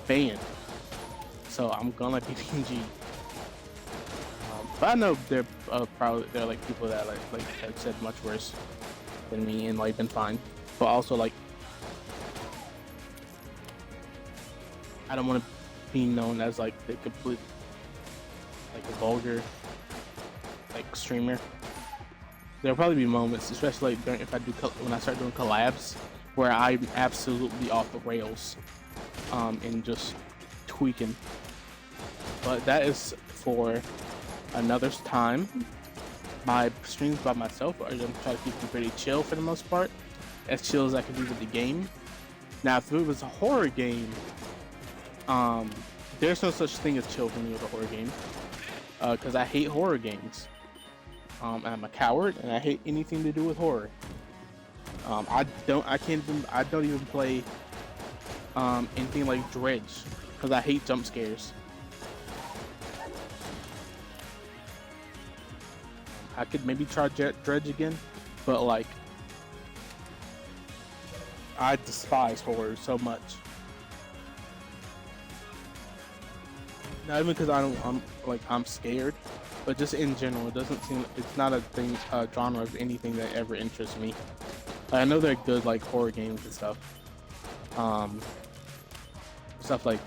banned. So I'm gonna be PG. But I know they're like people that like have said much worse than me and like been fine. But also like I don't want to be known as like the complete like a vulgar like streamer. There'll probably be moments, especially like during, when I start doing collabs, where I'm absolutely off the rails and just tweaking. But that is for another time. My streams by myself are gonna try to keep them pretty chill for the most part, as chill as I can be with the game. Now, if it was a horror game, there's no such thing as chill for me with a horror game, because I hate horror games. I'm a coward, and I hate anything to do with horror. I don't even play anything like Dredge, because I hate jump scares. I could maybe try Dredge again, but like I despise horror so much. Not even because I'm scared, but just in general, it doesn't seem, it's not a thing, genre of anything that ever interests me. I know they're good like horror games and stuff, stuff like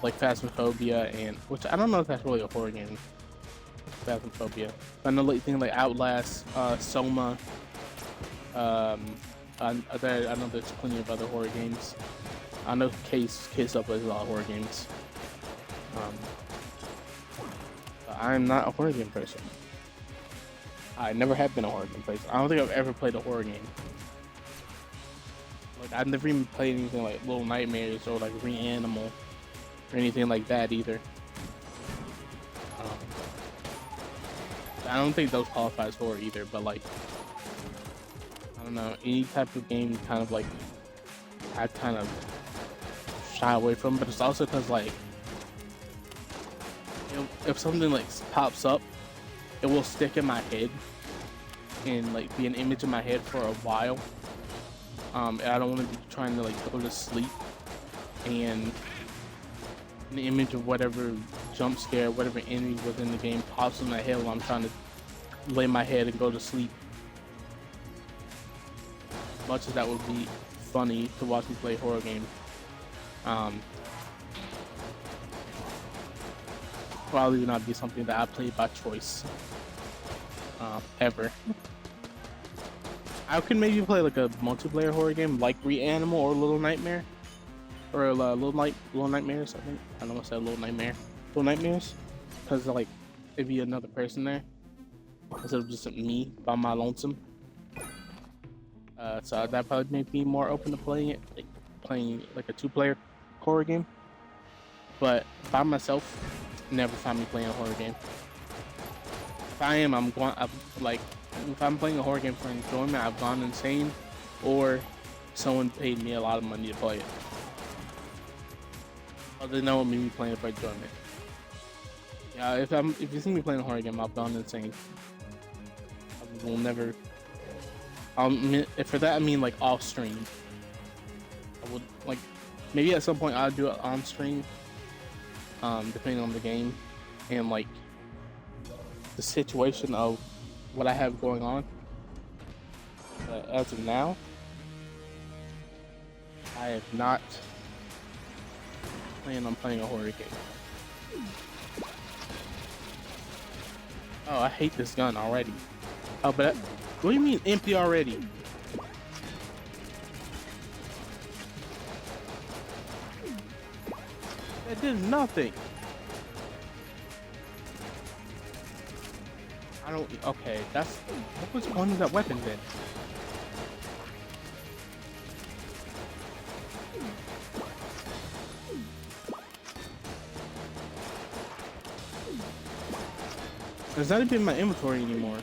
like Phasmophobia, and which I don't know if that's really a horror game. Phasmophobia. I know like things like Outlast, Soma. I know there's plenty of other horror games. I know Case up plays a lot of horror games. But I'm not a horror game person. I never have been a horror game person. I don't think I've ever played a horror game. Like I've never even played anything like Little Nightmares or like Reanimal or anything like that either. I don't think those qualify as horror either, but like I don't know, any type of game kind of like I kind of shy away from, but it's also because like if something like pops up, it will stick in my head and like be an image in my head for a while. And I don't want to be trying to like go to sleep and an image of whatever jump scare, whatever enemy was in the game pops in my head while I'm trying to lay my head and go to sleep. As much as that would be funny to watch me play horror games, probably would not be something that I play by choice ever. I could maybe play like a multiplayer horror game like Reanimal or Little Nightmare or Little Nightmares. I think I don't want to say Little Nightmares, because like it'd be another person there instead of just me by my lonesome. So that probably make me more open to playing like a two-player horror game. But by myself, never find me playing a horror game. If I am, if I'm playing a horror game for enjoyment, I've gone insane, or someone paid me a lot of money to play it. Other than that, would me playing it for enjoyment. Yeah, if you see me playing a horror game, I've gone insane. I will never. For that I mean like off stream. I would like maybe at some point I'll do it on stream, depending on the game and like the situation of what I have going on. But as of now, I have not planned on playing a horror game. Oh, I hate this gun already. Oh, but what do you mean empty already? That did nothing. I don't. Okay, that's what was one of that weapon then? It's not even in my inventory anymore.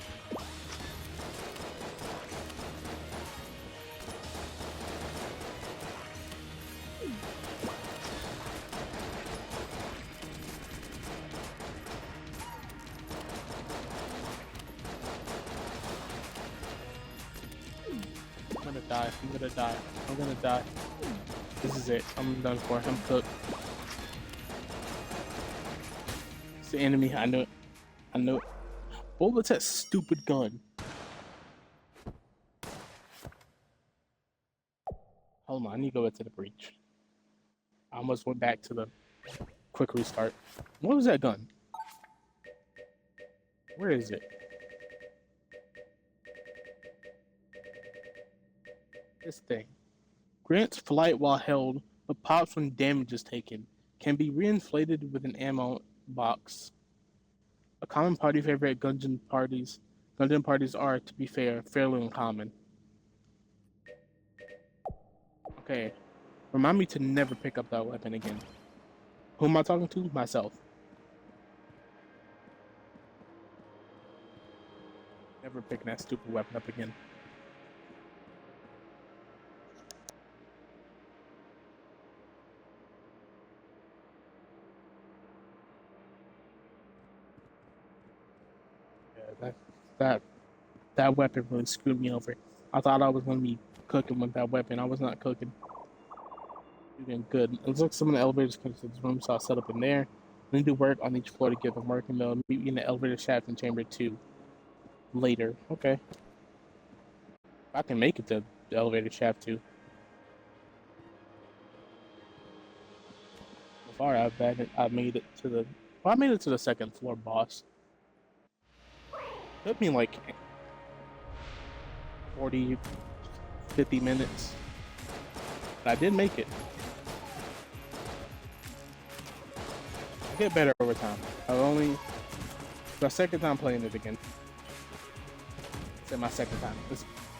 I'm gonna die. This is it. I'm done for. I'm cooked. It's the enemy. I knew it. What was that stupid gun? Hold on, I need to go back to the breach. I almost went back to the quick restart. What was that gun? Where is it? This thing. Grants flight while held, but pops when damage is taken. Can be reinflated with an ammo box. A common party favorite at Gungeon parties. Gungeon parties are, to be fair, fairly uncommon. Okay. Remind me to never pick up that weapon again. Who am I talking to? Myself. Never picking that stupid weapon up again. Yeah, that weapon really screwed me over. I thought I was gonna be cooking with that weapon. I was not cooking. Doing good. It looks like some of the elevators come to this room, so I'll set up in there. We need to work on each floor to get them working though. Meet me in the elevator shaft in chamber 2. Later. Okay. I can make it to the elevator shaft 2. far, I made it to the. Well, I made it to the second floor boss. Took me like 40, 50 minutes. But I did make it. I get better over time. My second time playing it again. It's my second time.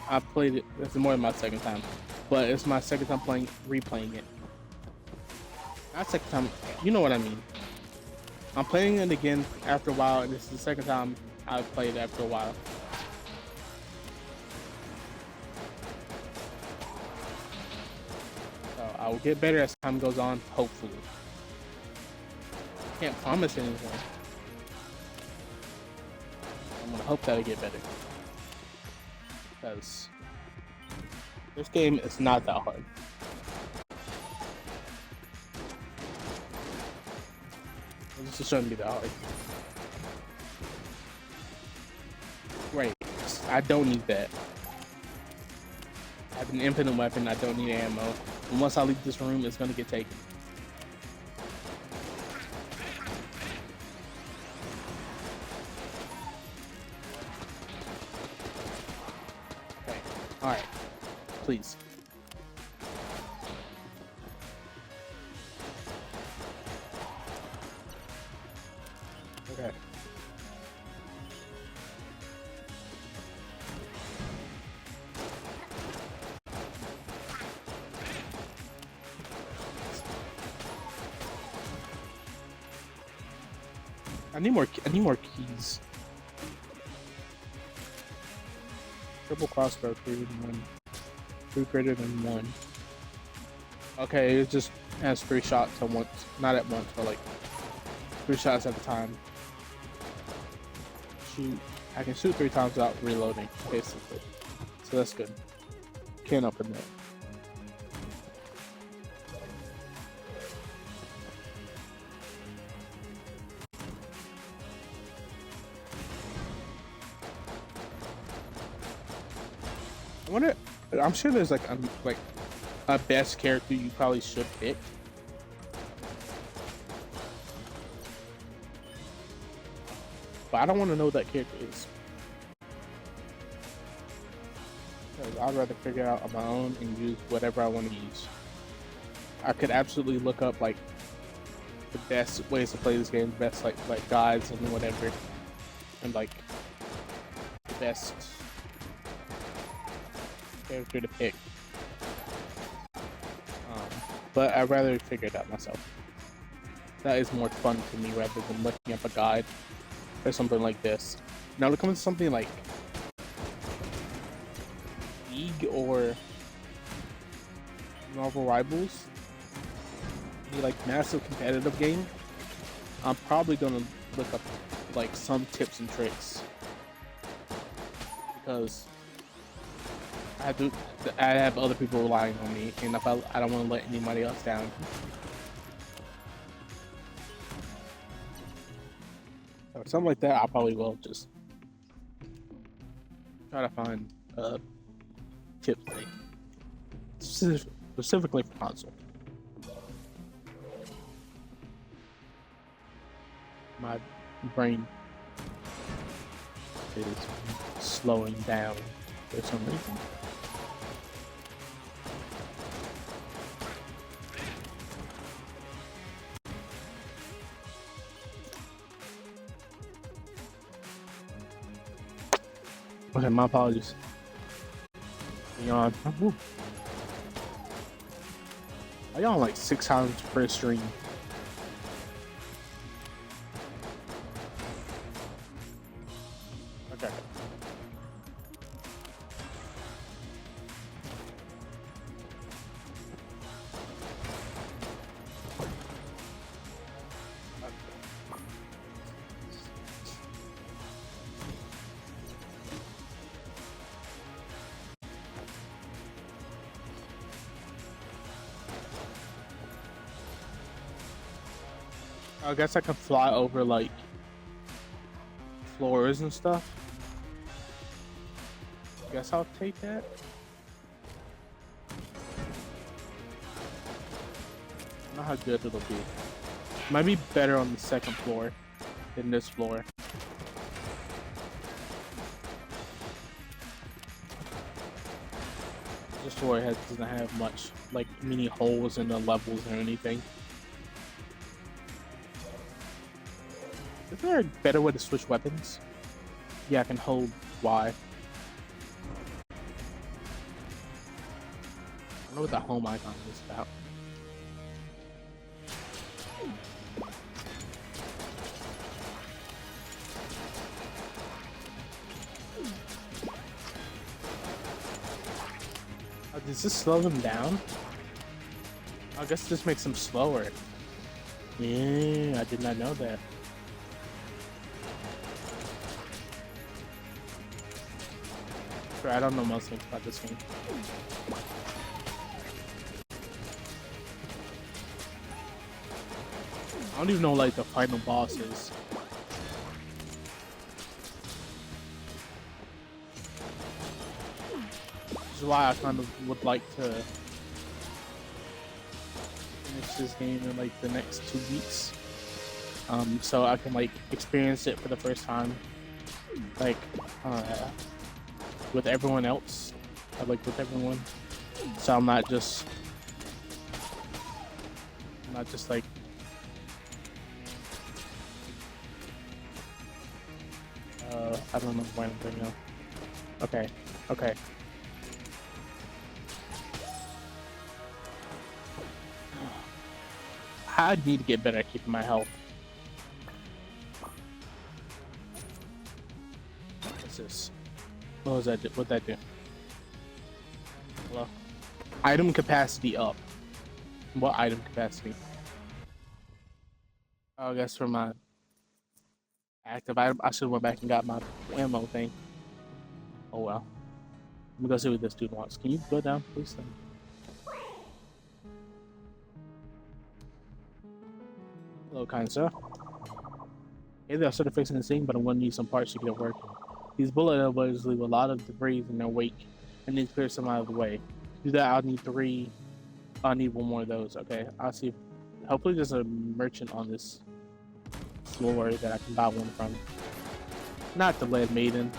I played it. It's more than my second time, but it's my second time replaying it. Not second time. You know what I mean. I'm playing it again after a while, and this is the second time I've played it after a while. So I will get better as time goes on, hopefully. Can't promise anything. I'm gonna hope that I get better. Because this game is not that hard. This shouldn't be that hard. Right. I don't need that. I have an infinite weapon. I don't need ammo. And once I leave this room, it's gonna get taken. Okay. Alright. Please. Okay. I need more keys. Triple crossbow greater than one. Two greater than one. Okay, it just has 3 shots at once. Not at once, but like 3 shots at a time. Shoot. I can shoot 3 times without reloading, basically. So that's good. Can't open that. I wonder. I'm sure there's like a best character you probably should pick. But I don't want to know what that character is. Because I'd rather figure it out on my own and use whatever I want to use. I could absolutely look up like the best ways to play this game, best like guides and whatever, and like the best character to pick. But I'd rather figure it out myself. That is more fun to me rather than looking up a guide or something like this. Now, when it comes to something like League or Marvel Rivals, any like massive competitive game, I'm probably gonna look up like some tips and tricks because I have other people relying on me, and if I don't want to let anybody else down. So something like that, I probably will just try to find a tip thing specifically for console. My brain is slowing down for some reason. Okay, my apologies. Yawn. I yawn like 6 times per stream. Okay. I guess I can fly over like floors and stuff. I guess I'll take that. I don't know how good it'll be. Might be better on the second floor than this floor. This floor doesn't have much, like, many holes in the levels or anything. Is there a better way to switch weapons? Yeah, I can hold Y. I don't know what the home icon is about. Oh, does this slow them down? I guess this makes them slower. Yeah, I did not know that. Sure, I don't know most things about this game. I don't even know, like, the final bosses. Which is why I kind of would like to finish this game in, like, the next 2 weeks. So I can, like, experience it for the first time. Like, with everyone else. Like, with everyone. So I'm not just like, I don't know why I'm bringing up. Okay. I need to get better at keeping my health. What's this? What was that? What'd that do? Hello? Item capacity up. What item capacity? Oh, I guess for my active item, I should have went back and got my ammo thing. Oh well. Let me go see what this dude wants. Can you go down, please? Hello, kind sir. Hey there, I started fixing this thing, but I'm gonna need some parts to get it working. These bullet elbows leave a lot of debris in their wake. I need to clear some out of the way. To do that, I'll need 3. I'll need 1 more of those. Okay, I'll see. Hopefully, there's a merchant on this floor that I can buy one from. Not the Lead Maiden.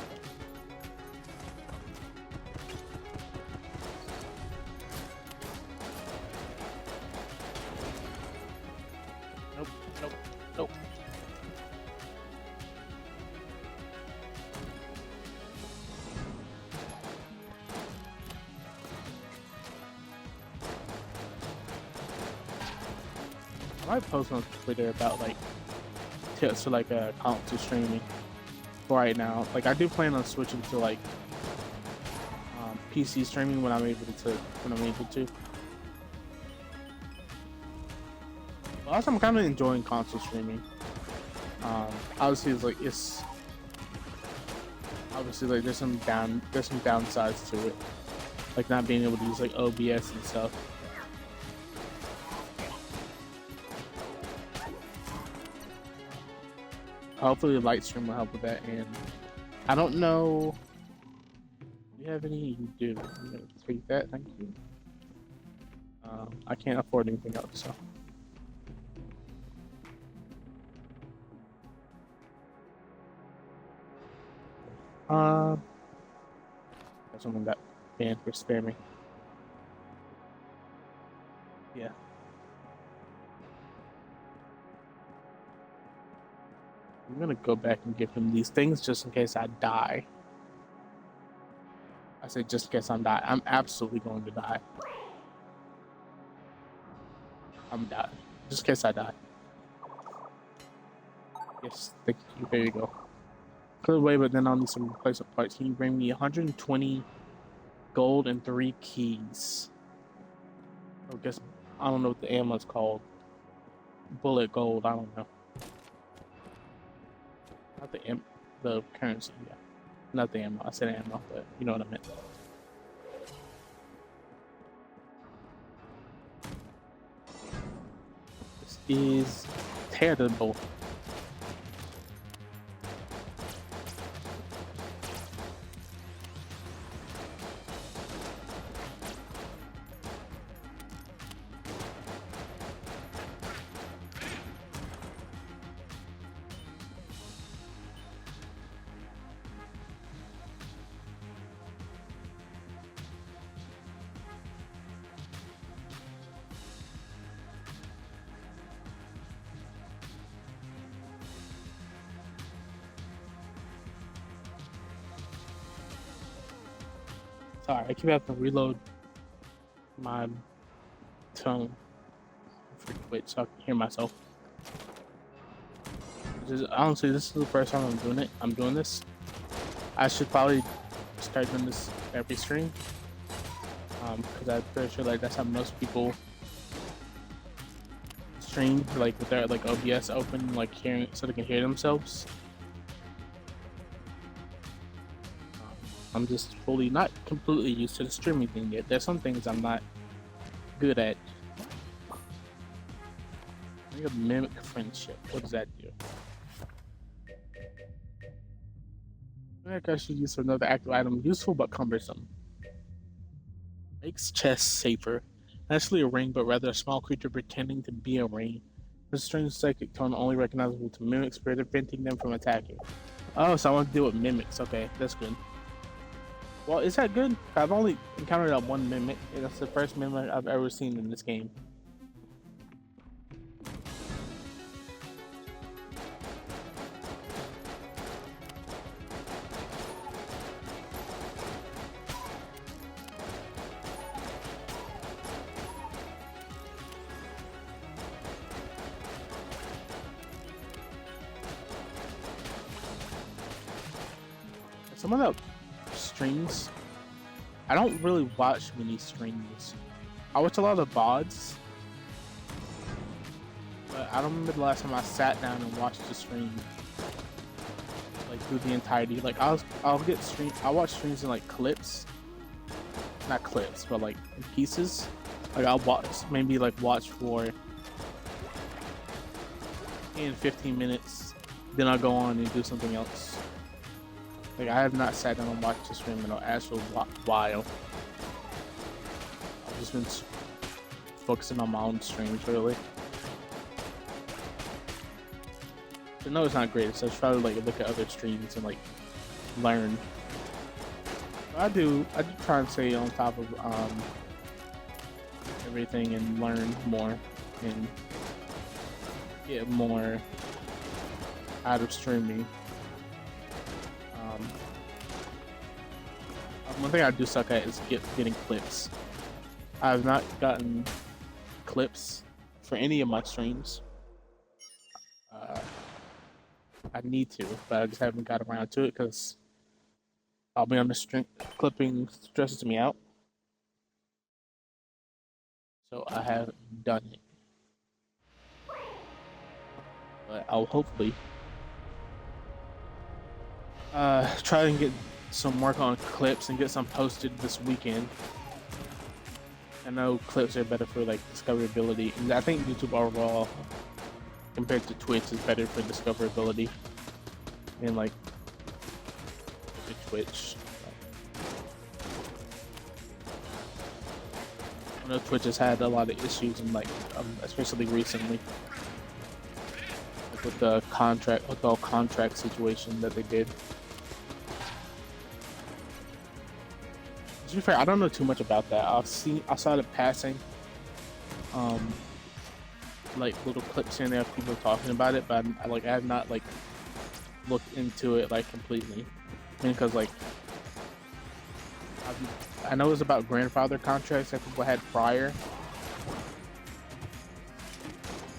Nope. I might post on Twitter about, like, tips for, like, console streaming for right now. Like, I do plan on switching to, like, PC streaming when I'm able to. But also, I'm kind of enjoying console streaming. Obviously, there's some downsides to it, like not being able to use, like, OBS and stuff. Hopefully the light stream will help with that, and I don't know. Do you have any? You do. I'm gonna take that, thank you. I can't afford anything else, so. Someone got banned for spamming. Yeah. I'm gonna go back and give him these things just in case I die. I said just in case I'm die. I'm absolutely going to die. I'm dying. Just in case I die. Yes, thank you. There you go. Clear away, but then I'll need some replacement parts. Can you bring me 120 gold and 3 keys? I guess I don't know what the ammo is called. Bullet gold. I don't know. Not the currency. Yeah, not the ammo. I said ammo, but you know what I meant. This is terrible. Sorry, I keep having to reload my phone for Twitch so I can hear myself. Honestly, this is the first time I'm doing it. I'm doing this. I should probably start doing this every stream. Because I'm pretty sure like that's how most people stream, like with their like OBS open, like hearing so they can hear themselves. I'm just fully not completely used to the streaming thing yet. There's some things I'm not good at. I think a mimic friendship. What does that do? I think I should use another active item. Useful but cumbersome. Makes chess safer. Actually a ring, but rather a small creature pretending to be a ring. This strange psychic tone only recognizable to mimics, preventing them from attacking. Oh, so I want to deal with mimics. Okay, that's good. Well, is that good? I've only encountered that one mimic, and that's the first mimic I've ever seen in this game. Some of the streams, I don't really watch many streams. I watch a lot of VODs, but I don't remember the last time I sat down and watched a stream like through the entirety. Like I'll watch streams in like clips, not clips, but like in pieces. Like I'll watch for 10-15 minutes, then I'll go on and do something else. Like I have not sat down and watched a stream in an actual while. I've just been focusing on my own streams really. I know it's not great, so I try to like look at other streams and like learn. I do try and stay on top of everything and learn more and get more out of streaming. One thing I do suck at is getting clips. I have not gotten clips for any of my streams. I need to, but I just haven't got around to it because I'll be on the stream. Clipping stresses me out, so I haven't done it. But I'll hopefully try and get some work on clips and get some posted this weekend. I know clips are better for like discoverability, and I think YouTube overall compared to Twitch is better for discoverability and like Twitch. I know Twitch has had a lot of issues and like especially recently like with the whole contract situation that they did. To be fair, I don't know too much about that. I saw it passing, like little clips in there of people talking about it, but I have not like looked into it like completely. I mean, because like I know it's about grandfather contracts that people had prior,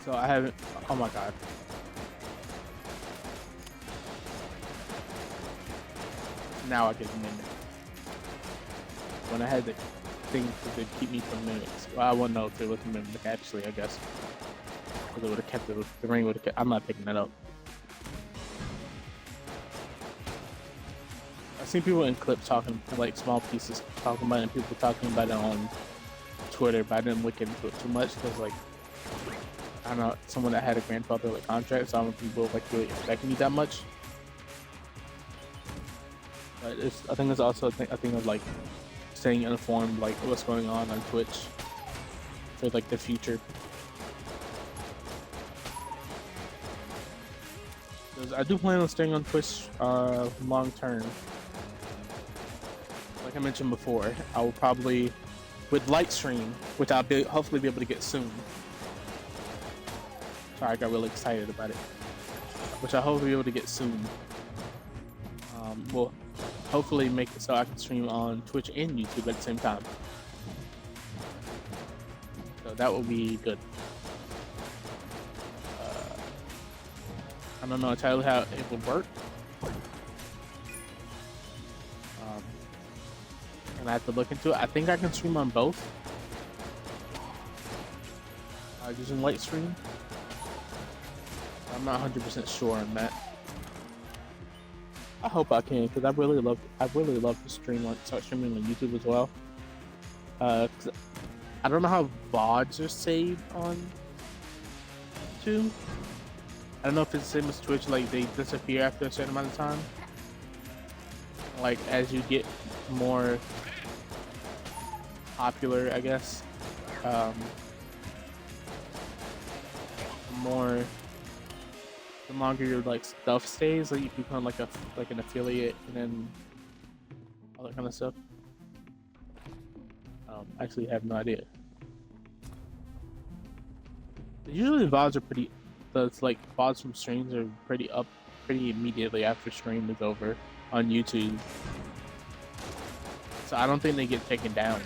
so I haven't. Oh my god. Now I get the mimic. When I had the thing to keep me from mimics. Well, I wouldn't know if it was a mimic actually, I guess. Because it would have kept it, the ring would have kept. I'm not picking that up. I've seen people in clips talking, like small pieces, talking about it, and people talking about it on Twitter, but I didn't look into it too much because, like, I don't know, someone that had a grandfather like contract, so I don't think people like really expecting me that much. But I think it's also a thing of like staying informed, like what's going on Twitch for like the future. Because I do plan on staying on Twitch long term. Like I mentioned before, I will probably with light stream, which I'll hopefully be able to get soon. Sorry, I got really excited about it. Which I hope to be able to get soon. Well, hopefully make it so I can stream on Twitch and YouTube at the same time. So that will be good. I don't know entirely how it would work. And I have to look into it. I think I can stream on both. Using Lightstream. I'm not 100% sure on that. I hope I can, because I really love to stream start streaming on YouTube as well. 'Cause I don't know how VODs are saved on YouTube. I don't know if it's the same as Twitch, like they disappear after a certain amount of time. Like as you get more popular, I guess. The longer your like stuff stays, like you become like an affiliate and then all that kind of stuff. Actually have no idea. Usually VODs are pretty. VODs from streams are pretty immediately after stream is over on YouTube. So I don't think they get taken down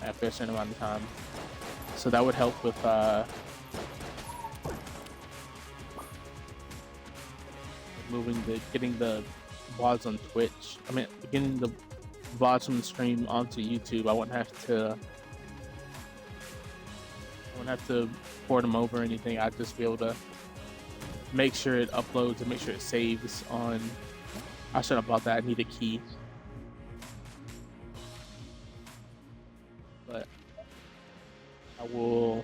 after a certain amount of time. So that would help with getting the VODs on Twitch. I mean, getting the VODs from the stream onto YouTube. I wouldn't have to port them over or anything. I'd just be able to make sure it uploads and make sure it saves on. I should have bought that. I need a key. But I will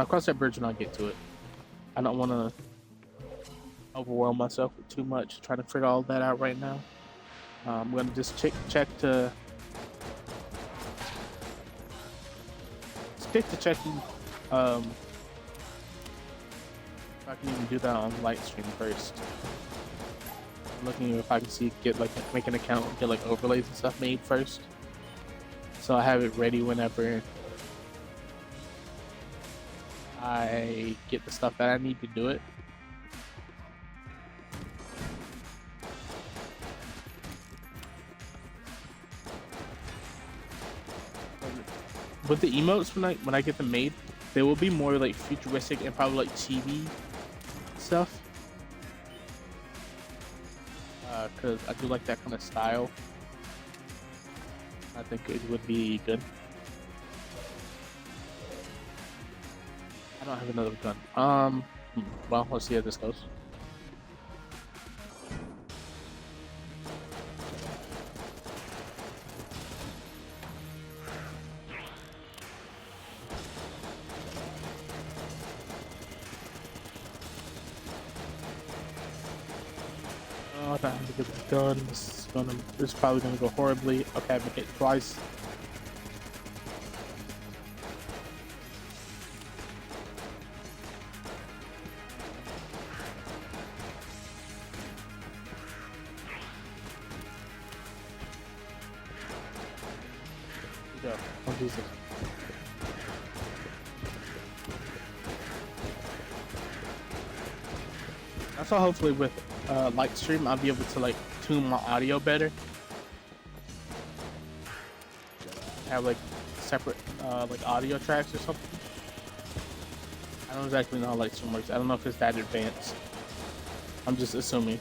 cross that bridge when I get to it. I don't want to overwhelm myself with too much trying to figure all that out right now. I'm gonna just check to stick to checking if I can even do that on Lightstream first. I'm looking if I can make an account and get like overlays and stuff made first, so I have it ready whenever I get the stuff that I need to do it. With the emotes, when I get them made, they will be more like futuristic and probably like chibi stuff. Because I do like that kind of style. I think it would be good. I don't have another gun. Well, let's see how this goes. Oh, I don't have to get the gun. This is probably gonna go horribly. Okay, I make it twice. So hopefully with Lightstream, I'll be able to like tune my audio better. Have like separate like audio tracks or something. I don't exactly know how Lightstream works. I don't know if it's that advanced. I'm just assuming.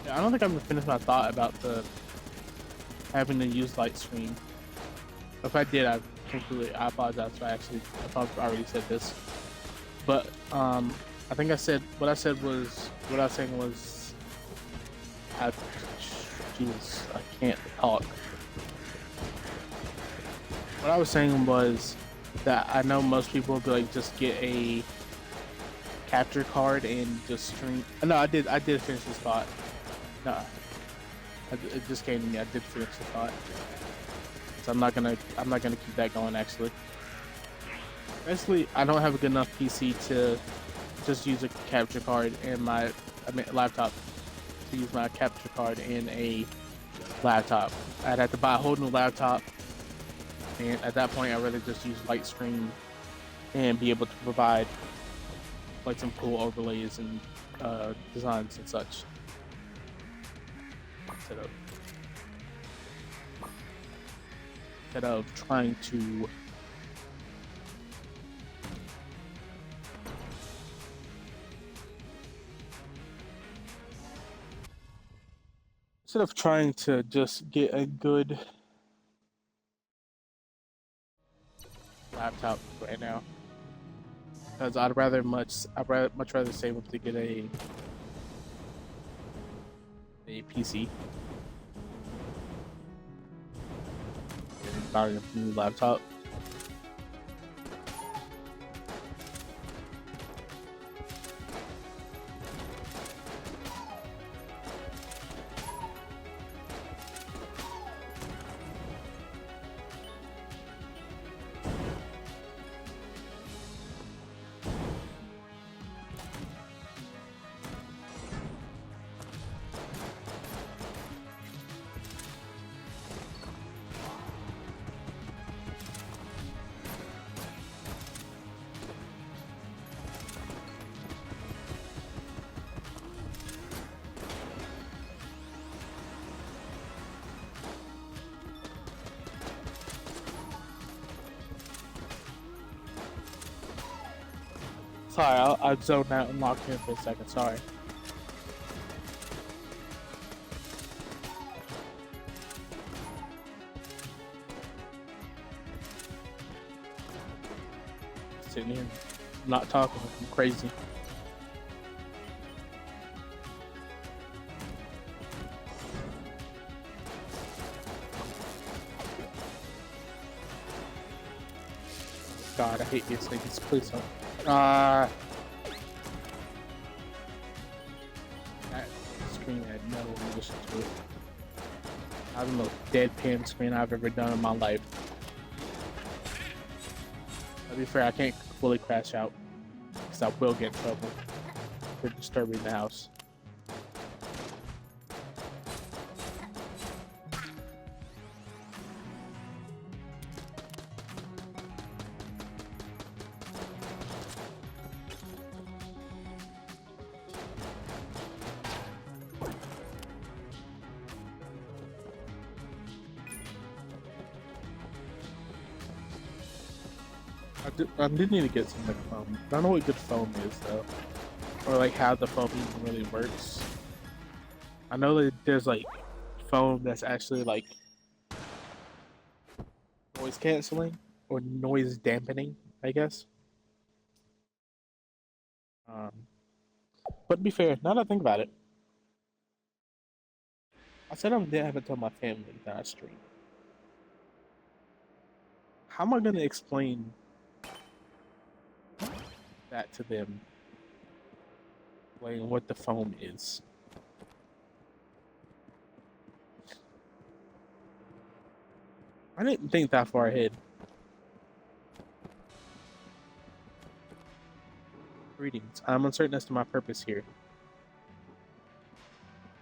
Yeah, I don't think I'm gonna finish my thought about having to use Lightstream. If I did, I apologize. I probably already said this, but I think I said what I was saying was, Jesus, I can't talk. What I was saying was that I know most people will be like, just get a capture card and just stream. No, I did finish this thought. No, it just came to me. I did finish the thought. I'm not gonna keep that going actually. Basically, I don't have a good enough PC to just use a capture card and laptop to use my capture card in a laptop. I'd have to buy a whole new laptop And at that point, I'd rather just use light screen and be able to provide like some cool overlays and designs and such instead of trying to just get a good laptop right now, because I'd much rather save up to get a PC than buying a new laptop. Sorry, I zoned out and locked in for a second. Sorry. Sitting here, not talking. I'm crazy. God, I hate these things. Please don't. That screen had no relation to it. That was the most deadpan screen I've ever done in my life. To be fair, I can't fully crash out because I will get in trouble for disturbing the house. I did need to get some like foam. I don't know what good foam is though, or like how the foam even really works. I know that there's like foam that's actually like noise canceling or noise dampening, I guess. But to be fair, now that I think about it, I said I haven't told my family that I stream. How am I gonna explain that to them? Like what the foam is. I didn't think that far ahead. Greetings. I'm uncertain as to my purpose here.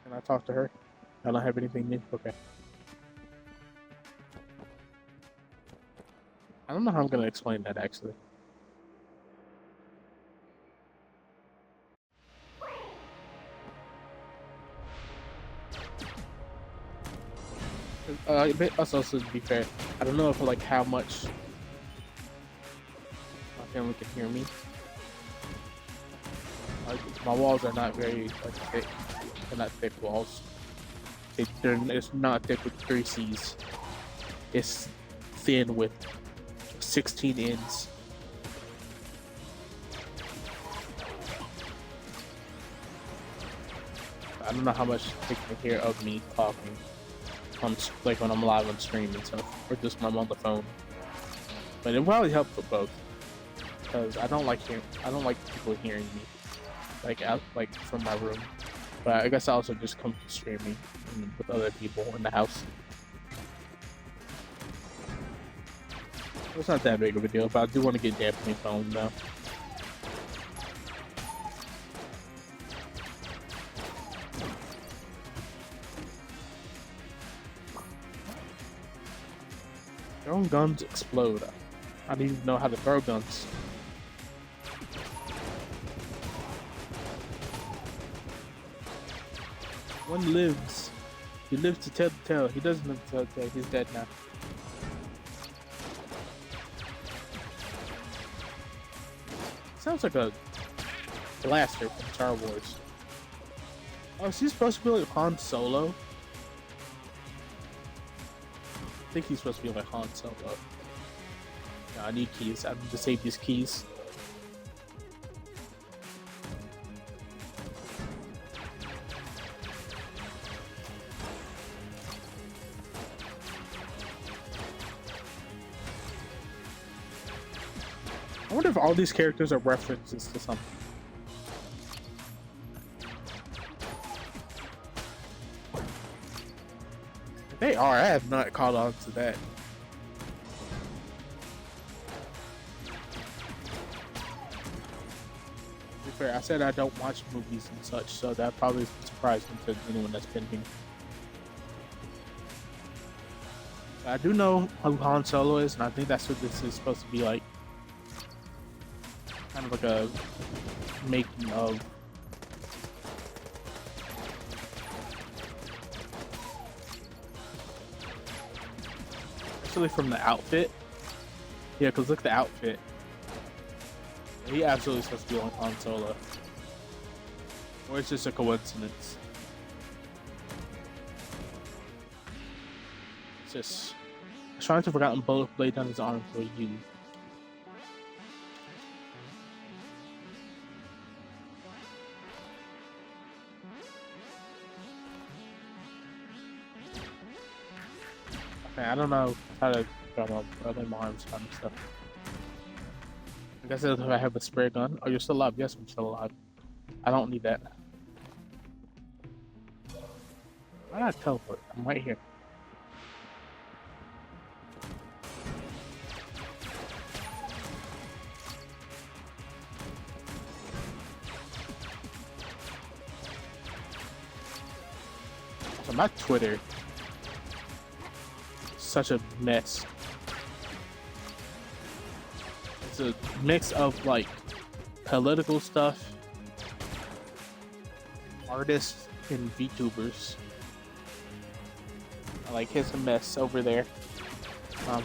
Can I talk to her? I don't have anything new. Okay. I don't know how I'm gonna explain that actually. Also, to be fair, I don't know if like how much my family can hear me. Like, my walls are not very like thick. They're not thick walls. It's not thick with 3 C's. It's thin with 16 ends. I don't know how much they can hear of me talking. Like when I'm live on stream and stuff, or just when I'm on the phone. But it probably helps with both, because I don't like people hearing me, like out like from my room. But I guess I also just come to streaming with other people in the house. It's not that big of a deal, but I do want to get dampening foam though. Throwing guns explode. I don't even know how to throw guns. One lives. He lives to tell the tale. He doesn't live to tell the tale. He's dead now. Sounds like a blaster from Star Wars. Oh, is he supposed to be like Han Solo? I think he's supposed to be like Han Solo. No, I need keys. I need to save these keys. I wonder if all these characters are references to something. If they are, I have not caught on to that. To be fair, I said I don't watch movies and such, so that probably is surprising to anyone that's been here. I do know who Han Solo is, and I think that's what this is supposed to be like. Kind of like a making of. Especially from the outfit. Yeah, because look at the outfit. He absolutely supposed to be on Han Solo. Or it's just a coincidence. It's just trying to forgotten bullet blade down his arm for you. Okay, I don't know how to drum up early arms kind of stuff. I guess if I have a spray gun. Oh, you're still alive? Yes, I'm still alive. I don't need that. Why not teleport? I'm right here. So my Twitter, such a mess. It's a mix of like political stuff, artists, and VTubers. Like it's a mess over there.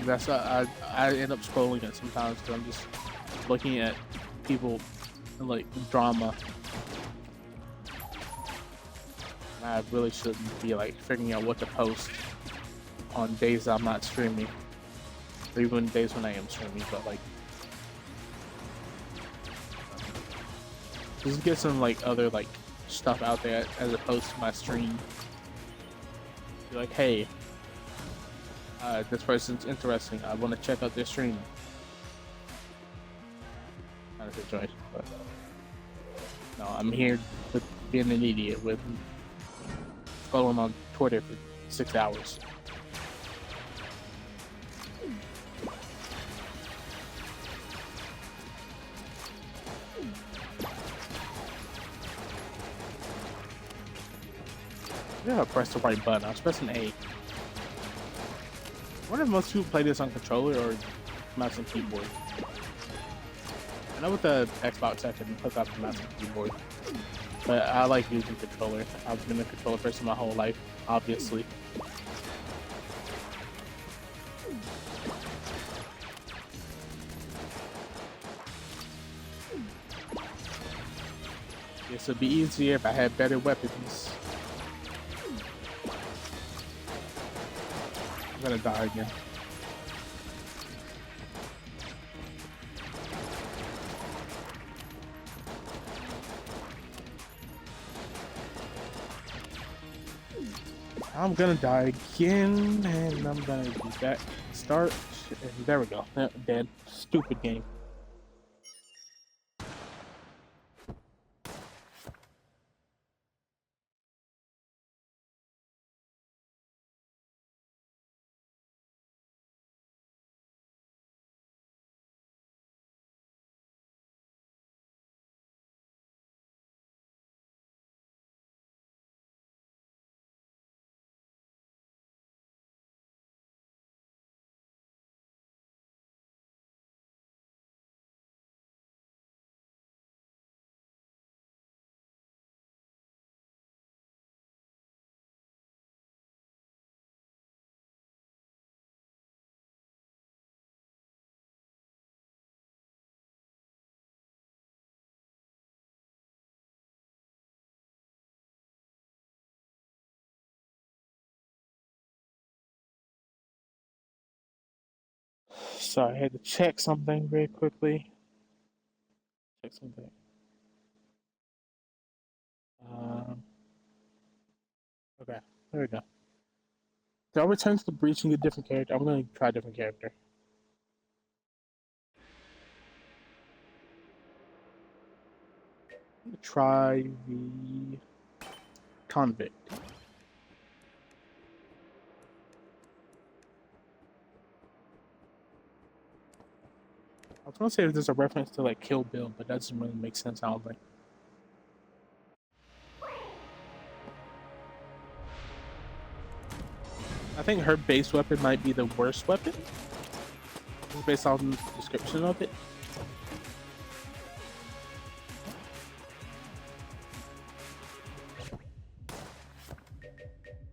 That's why I end up scrolling it sometimes because I'm just looking at people like drama. I really shouldn't be like figuring out what to post on days I'm not streaming, or even days when I am streaming. But like, just get some like other like stuff out there as opposed to my stream. Be like, hey, this person's interesting. I want to check out their stream. Kind of situation, but no, I'm here with being an idiot with scrolling on Twitter for 6 hours. Yeah, I pressed the right button. I was pressing A. I wonder if most people play this on controller or mouse and keyboard. I know with the Xbox I can hook up the mouse and keyboard, but I like using controller. I've been a controller person my whole life, obviously. This would be easier if I had better weapons. I'm gonna die again. I'm gonna die again, and I'm gonna do that. Start, and there we go. Dead. Stupid game. So I had to check something very quickly. Check something. Okay, there we go. So I'll return to the breach and get a different character. I'm going to try a different character. I'm going to try the convict. I was going to say if there's a reference to like Kill Bill, but that doesn't really make sense, I don't think. I think her base weapon might be the worst weapon, based on the description of it.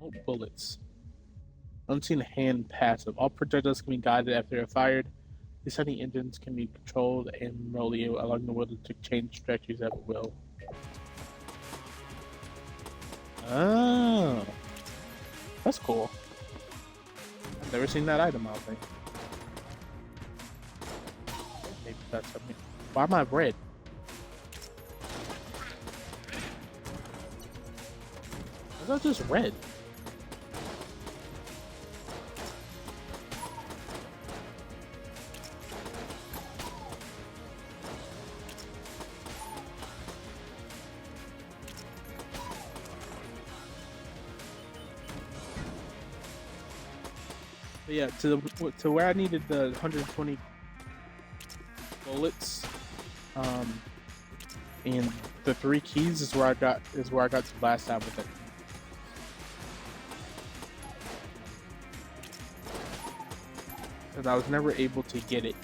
Oh, bullets. Unseen hand passive. All projectiles can be guided after they're fired. These tiny engines can be controlled and remotely allowing the world to change trajectories at will. Oh, that's cool. I've never seen that item, I don't think. Maybe that's something. Why am I red? Why is that just red? But yeah, to where I needed the 120 bullets, and the 3 keys is where I got to last time with it. Because I was never able to get it,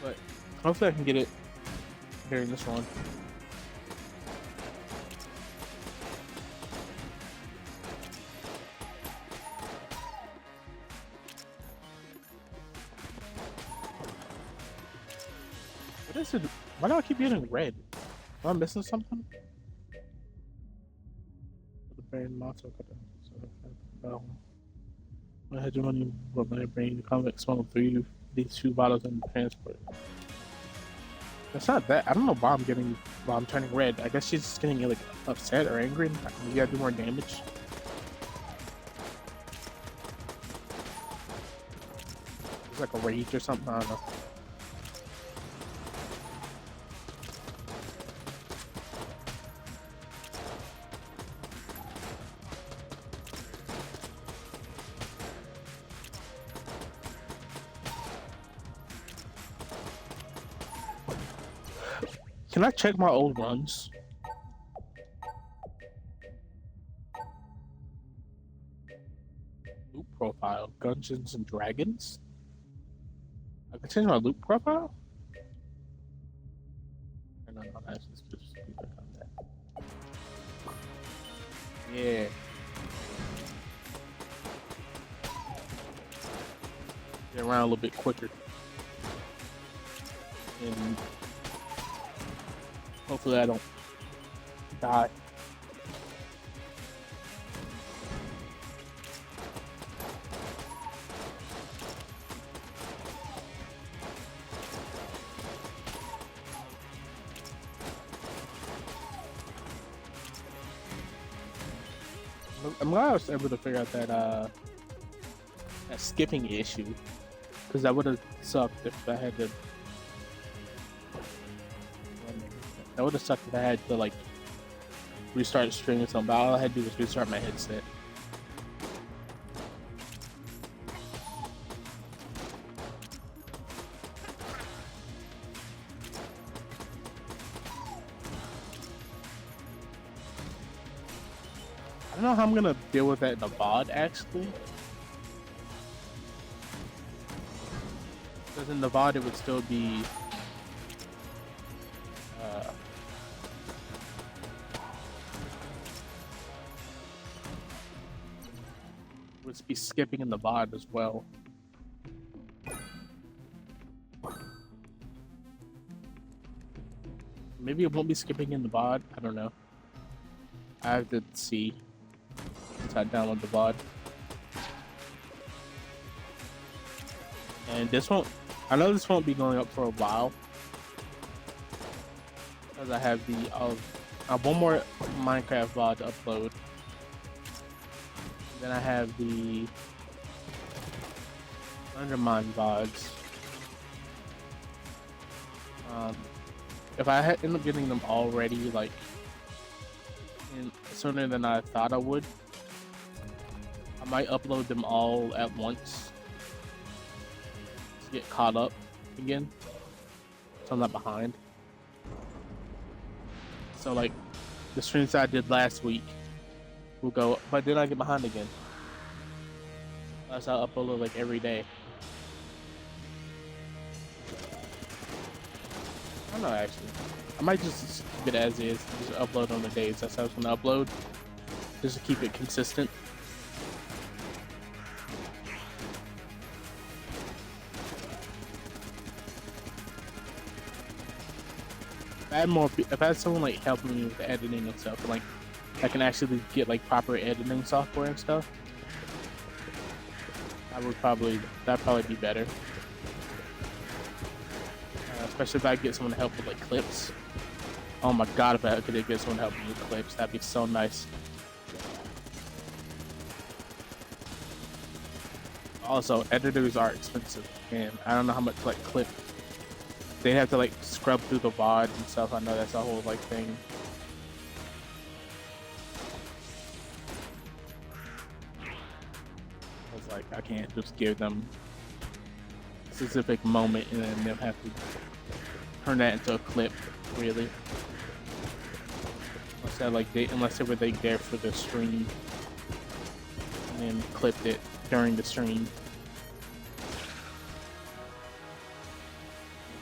but hopefully I can get it during this one. What is it? Why do I keep getting red? Am I missing something? The brain motto. My hegemony will my brain the convict smuggled these 2 bottles in transport. That's not that. I don't know why I'm turning red. I guess she's just getting like upset or angry. Maybe I do more damage. It's like a rage or something. I don't know. Can I check my old runs? Loop profile, Gungeons and Dragons. I can change my loop profile. No, that's just that. Yeah. Get around a little bit quicker. And hopefully I don't die. I'm glad I was able to figure out that skipping issue, because that would have sucked if I had to. That would have sucked if I had to like restart the stream or something. But all I had to do was restart my headset. I don't know how I'm gonna deal with that in the VOD actually. Because in the VOD it would still be would be skipping in the VOD as well. Maybe it won't be skipping in the VOD. I don't know. I have to see once I download the VOD. And this won't. I know this won't be going up for a while, because I have the one more Minecraft VOD to upload. Then I have the Undermine VODs. If I end up getting them all ready, like sooner than I thought I would, I might upload them all at once to get caught up again, so I'm not behind. So like the streams I did last week will go, but then I get behind again. Unless I upload like every day. I don't know, actually. I might just keep it as is, just upload on the days that's how I was gonna upload, just to keep it consistent. If I had someone like helping me with the editing and stuff, like I can actually get like proper editing software and stuff, that'd probably be better. Especially if I get someone to help with like clips. Oh my god, if I could get someone to help me with clips, that'd be so nice. Also, editors are expensive, and I don't know how much like clip they have to like scrub through the VOD and stuff. I know that's a whole like thing. It's like I can't just give them a specific moment and then they'll have to turn that into a clip, really. Unless they were like there for the stream and then clipped it during the stream.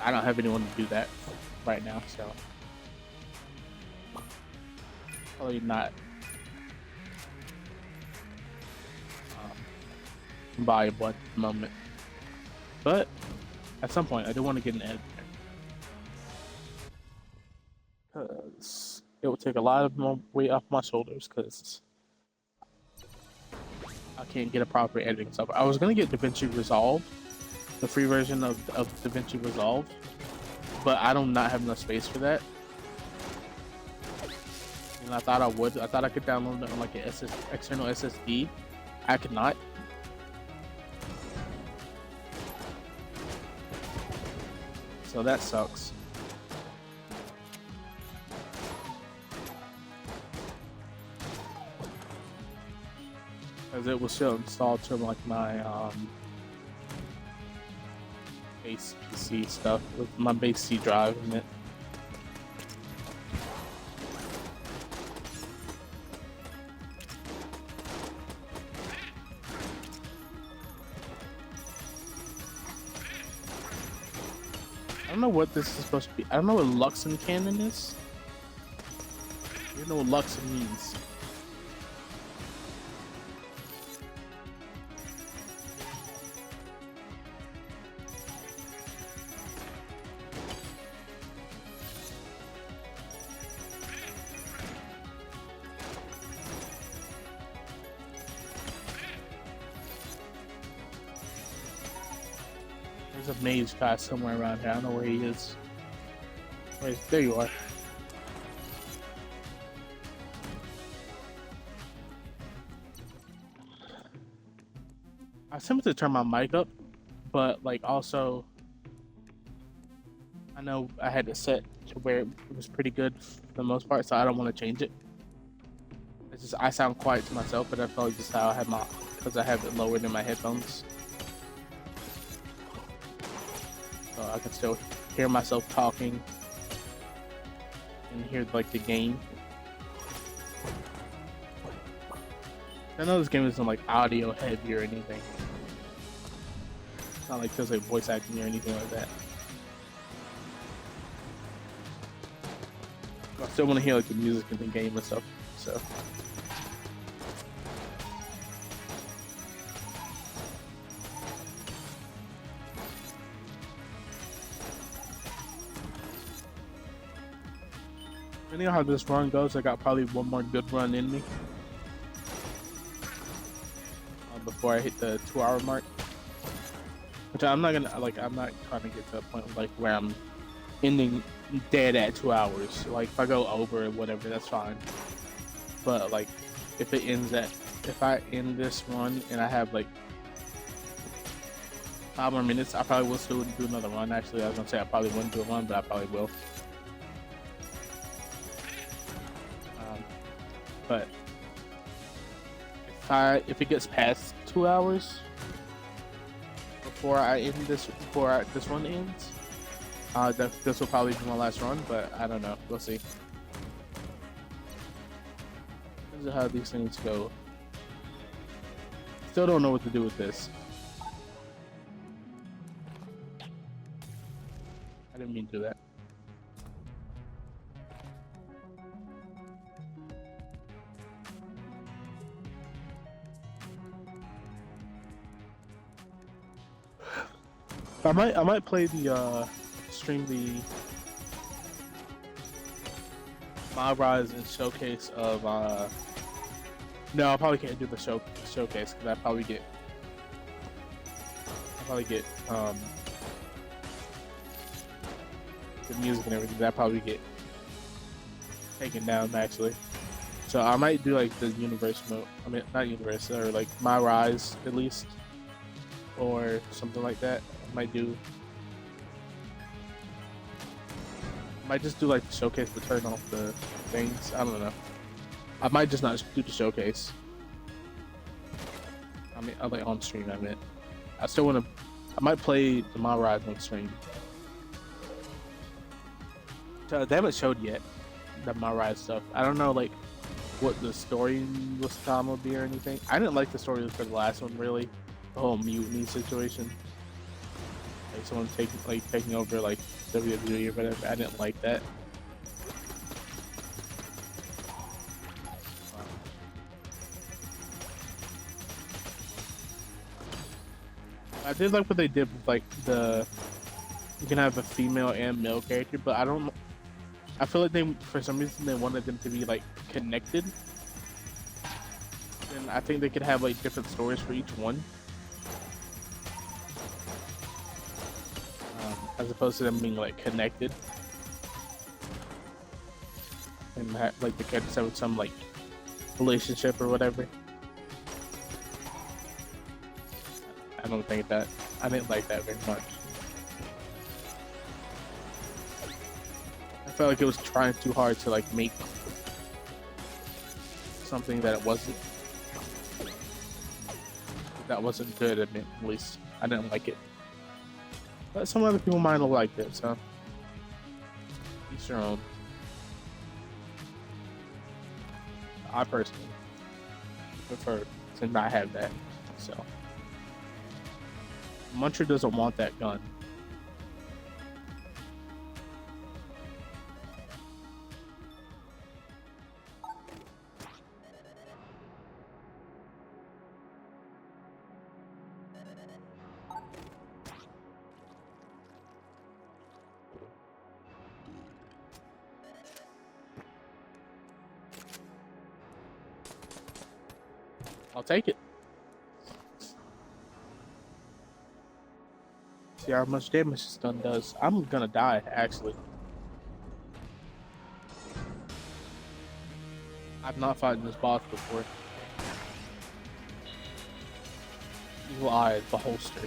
I don't have anyone to do that right now, so probably not viable at the moment. But at some point, I do want to get an editor, because it will take a lot of more weight off my shoulders, because I can't get a proper editing software. I was gonna get DaVinci Resolve, the free version of DaVinci Resolve, but I do not have enough space for that. And I thought I would. I thought I could download it on like an external SSD. I could not. So that sucks. Because it was still installed to like my base PC stuff with my base C drive in it. I don't know what this is supposed to be. I don't know what Luxon cannon is. I don't know what Luxon means. There's a mage guy somewhere around here. I don't know where he is. There you are. I attempted to turn my mic up, but like also, I know I had it set to where it was pretty good for the most part, so I don't want to change it. It's just I sound quiet to myself, but that's probably just how I have because I have it lowered in my headphones. So I can still hear myself talking and hear like the game. I know this game isn't like audio heavy or anything. It's not like there's like voice acting or anything like that. I still want to hear like the music in the game and stuff. So. Depending on how this run goes, I got probably one more good run in me before I hit the 2-hour mark. Which I'm not gonna like. I'm not trying to get to a point like where I'm ending dead at 2 hours. Like if I go over or whatever, that's fine. But like if it ends at if I end this run and I have like 5 more minutes, I probably will still do another run. Actually, I was gonna say I probably wouldn't do a run, but I probably will. But if it gets past 2 hours before this run ends, this will probably be my last run. But I don't know. We'll see. This is how these things go. Still don't know what to do with this. I didn't mean to do that. I might play the stream the My Rise and showcase of no, I probably can't do the showcase because I probably get the music and everything. That probably get taken down actually. So I might do like the universe mode. I mean, not universe, or like My Rise at least, or something like that. I might just do like the showcase to turn off the things. I don't know. I might just not do the showcase. I mean, like on stream. I meant. I still want to. I might play the My Rise on stream. So they haven't showed yet the My Rise stuff. I don't know like what the story time will be or anything. I didn't like the story for the last one really. The whole mutiny situation. Like someone taking over like WWE or whatever. I didn't like that. I did like what they did with like you can have a female and male character, but I feel like for some reason they wanted them to be like connected. And I think they could have like different stories for each one. As opposed to them being like connected. And like the characters have some like relationship or whatever. I didn't like that very much. I felt like it was trying too hard to like make something that it wasn't. That wasn't good, at least. I didn't like it. But some other people might have liked it, so each your own. I personally prefer to not have that, so. Muncher doesn't want that gun. I'll take it. See how much damage this gun does. I'm gonna die, actually. I've not fought this boss before. Evil Eye, the holster.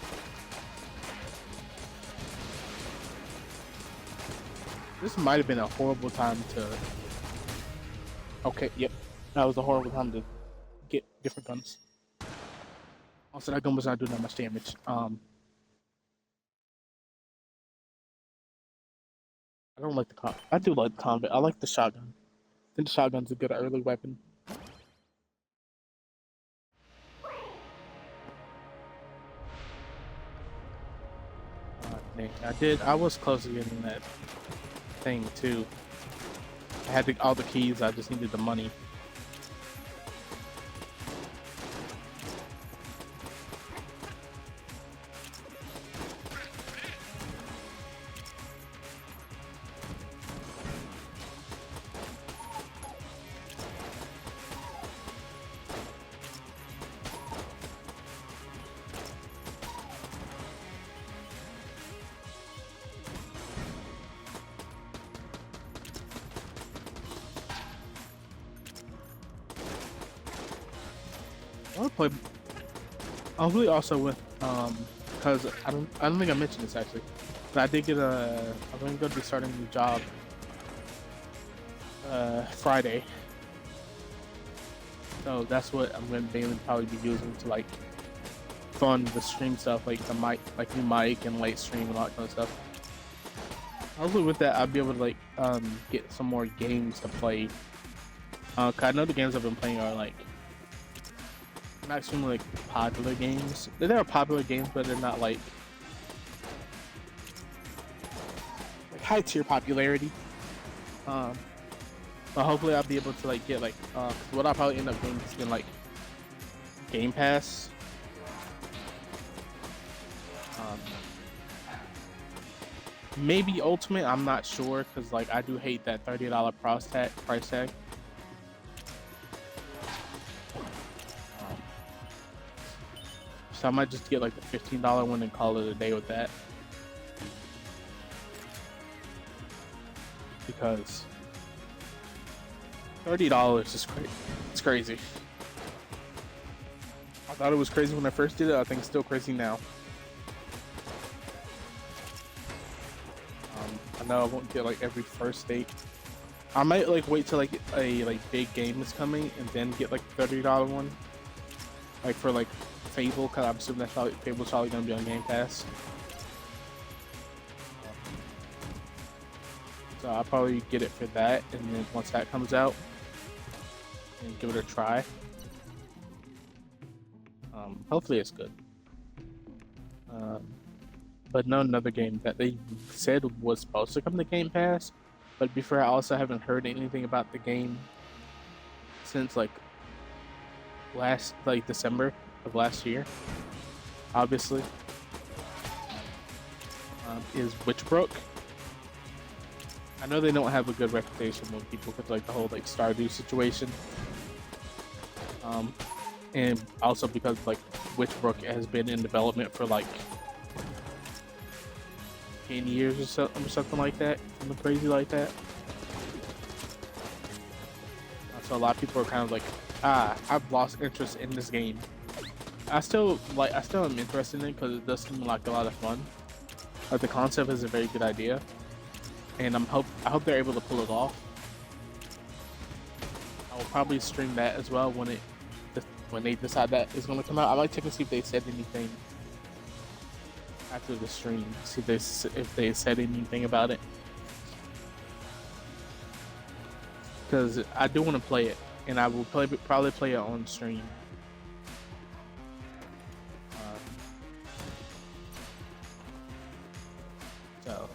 This might have been a horrible time to... Okay, yep. That was a horrible time to get different guns. Also, that gun was not doing that much damage. I don't like the I do like the combat. I like the shotgun. I think the shotgun's a good early weapon. I was close to getting that thing too. I had all the keys, I just needed the money. I want to play. Hopefully, also with because I don't think I mentioned this actually, but I did get I'm going to be starting a new job Friday, so that's what I'm going to mainly probably be using to like fund the stream stuff, like the mic, like new mic and late stream and all that kind of stuff. Hopefully, with that, I'll be able to like get some more games to play. 'Cause I know the games I've been playing are like not extremely like popular games. They are popular games, but they're not like high tier popularity. But hopefully I'll be able to like get like what I'll probably end up getting is like Game Pass. Maybe Ultimate, I'm not sure, because like I do hate that $30 price tag. So I might just get like the $15 one and call it a day with that. Because $30 is crazy. It's crazy. I thought it was crazy when I first did it. I think it's still crazy now. I know I won't get like every first date. I might like wait till like a like big game is coming and then get like $30 one. Like for like Fable, because I'm assuming that's probably Fable's probably gonna be on Game Pass. So I'll probably get it for that, and then once that comes out, and give it a try. Hopefully it's good. But no, another game that they said was supposed to come to Game Pass, but before I also haven't heard anything about the game since like December of last year. Obviously, is Witchbrook. I know they don't have a good reputation with people with like the whole like Stardew situation. And also because like Witchbrook has been in development for like 10 years or something like that, something crazy like that. So a lot of people are kind of like, I've lost interest in this game. I still am interested in it because it does seem like a lot of fun. Like the concept is a very good idea, and I hope they're able to pull it off. I will probably stream that as well when they decide that it's going to come out. I might check and see if they said anything after the stream. See if they said anything about it, because I do want to play it, and I will probably play it on stream. So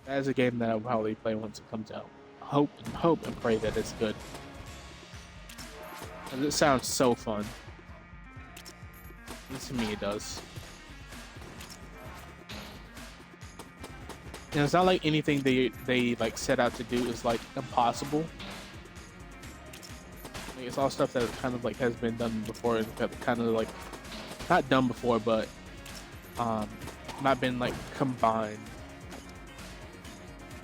that is a game that I'll probably play once it comes out. Hope and pray that it's good. It sounds so fun. At least to me it does. And it's not like anything they like set out to do is like impossible. Like, it's all stuff that kind of like has been done before, and kind of like not done before, but not been like combined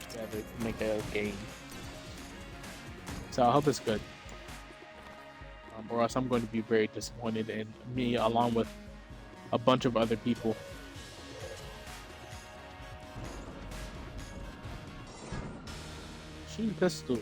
together to make a game. So I hope it's good. Or else I'm going to be very disappointed in me, along with a bunch of other people. Shoot pistol.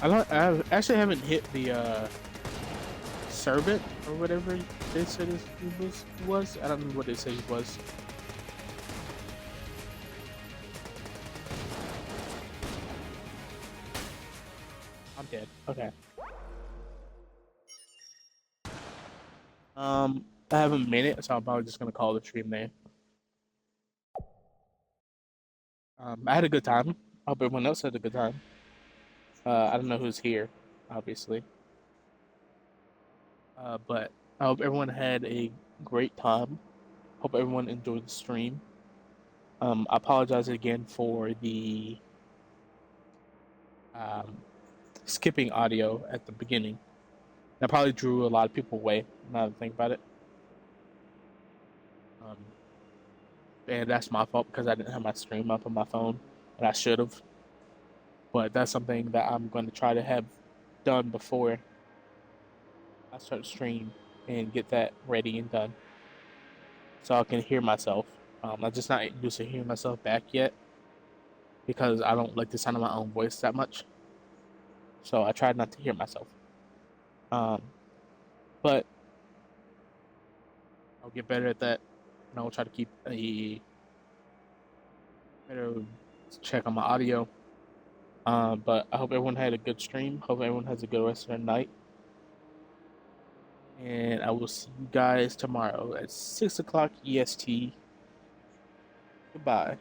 I actually haven't hit the servant or whatever they said he was. I don't know what they said he was. I'm dead. Okay. I have a minute, so I'm probably just gonna call the stream there. I had a good time. I hope everyone else had a good time. I don't know who's here, obviously. But I hope everyone had a great time. Hope everyone enjoyed the stream. I apologize again for the skipping audio at the beginning. That probably drew a lot of people away. Now that I think about it, and that's my fault because I didn't have my stream up on my phone, and I should have. But that's something that I'm going to try to have done before I start the stream and get that ready and done, so I can hear myself. I'm just not used to hearing myself back yet because I don't like the sound of my own voice that much. So I tried not to hear myself. Um, but I'll get better at that, and I'll try to keep a better check on my audio. But I hope everyone had a good stream. Hope everyone has a good rest of their night. And I will see you guys tomorrow at 6 o'clock EST. Goodbye.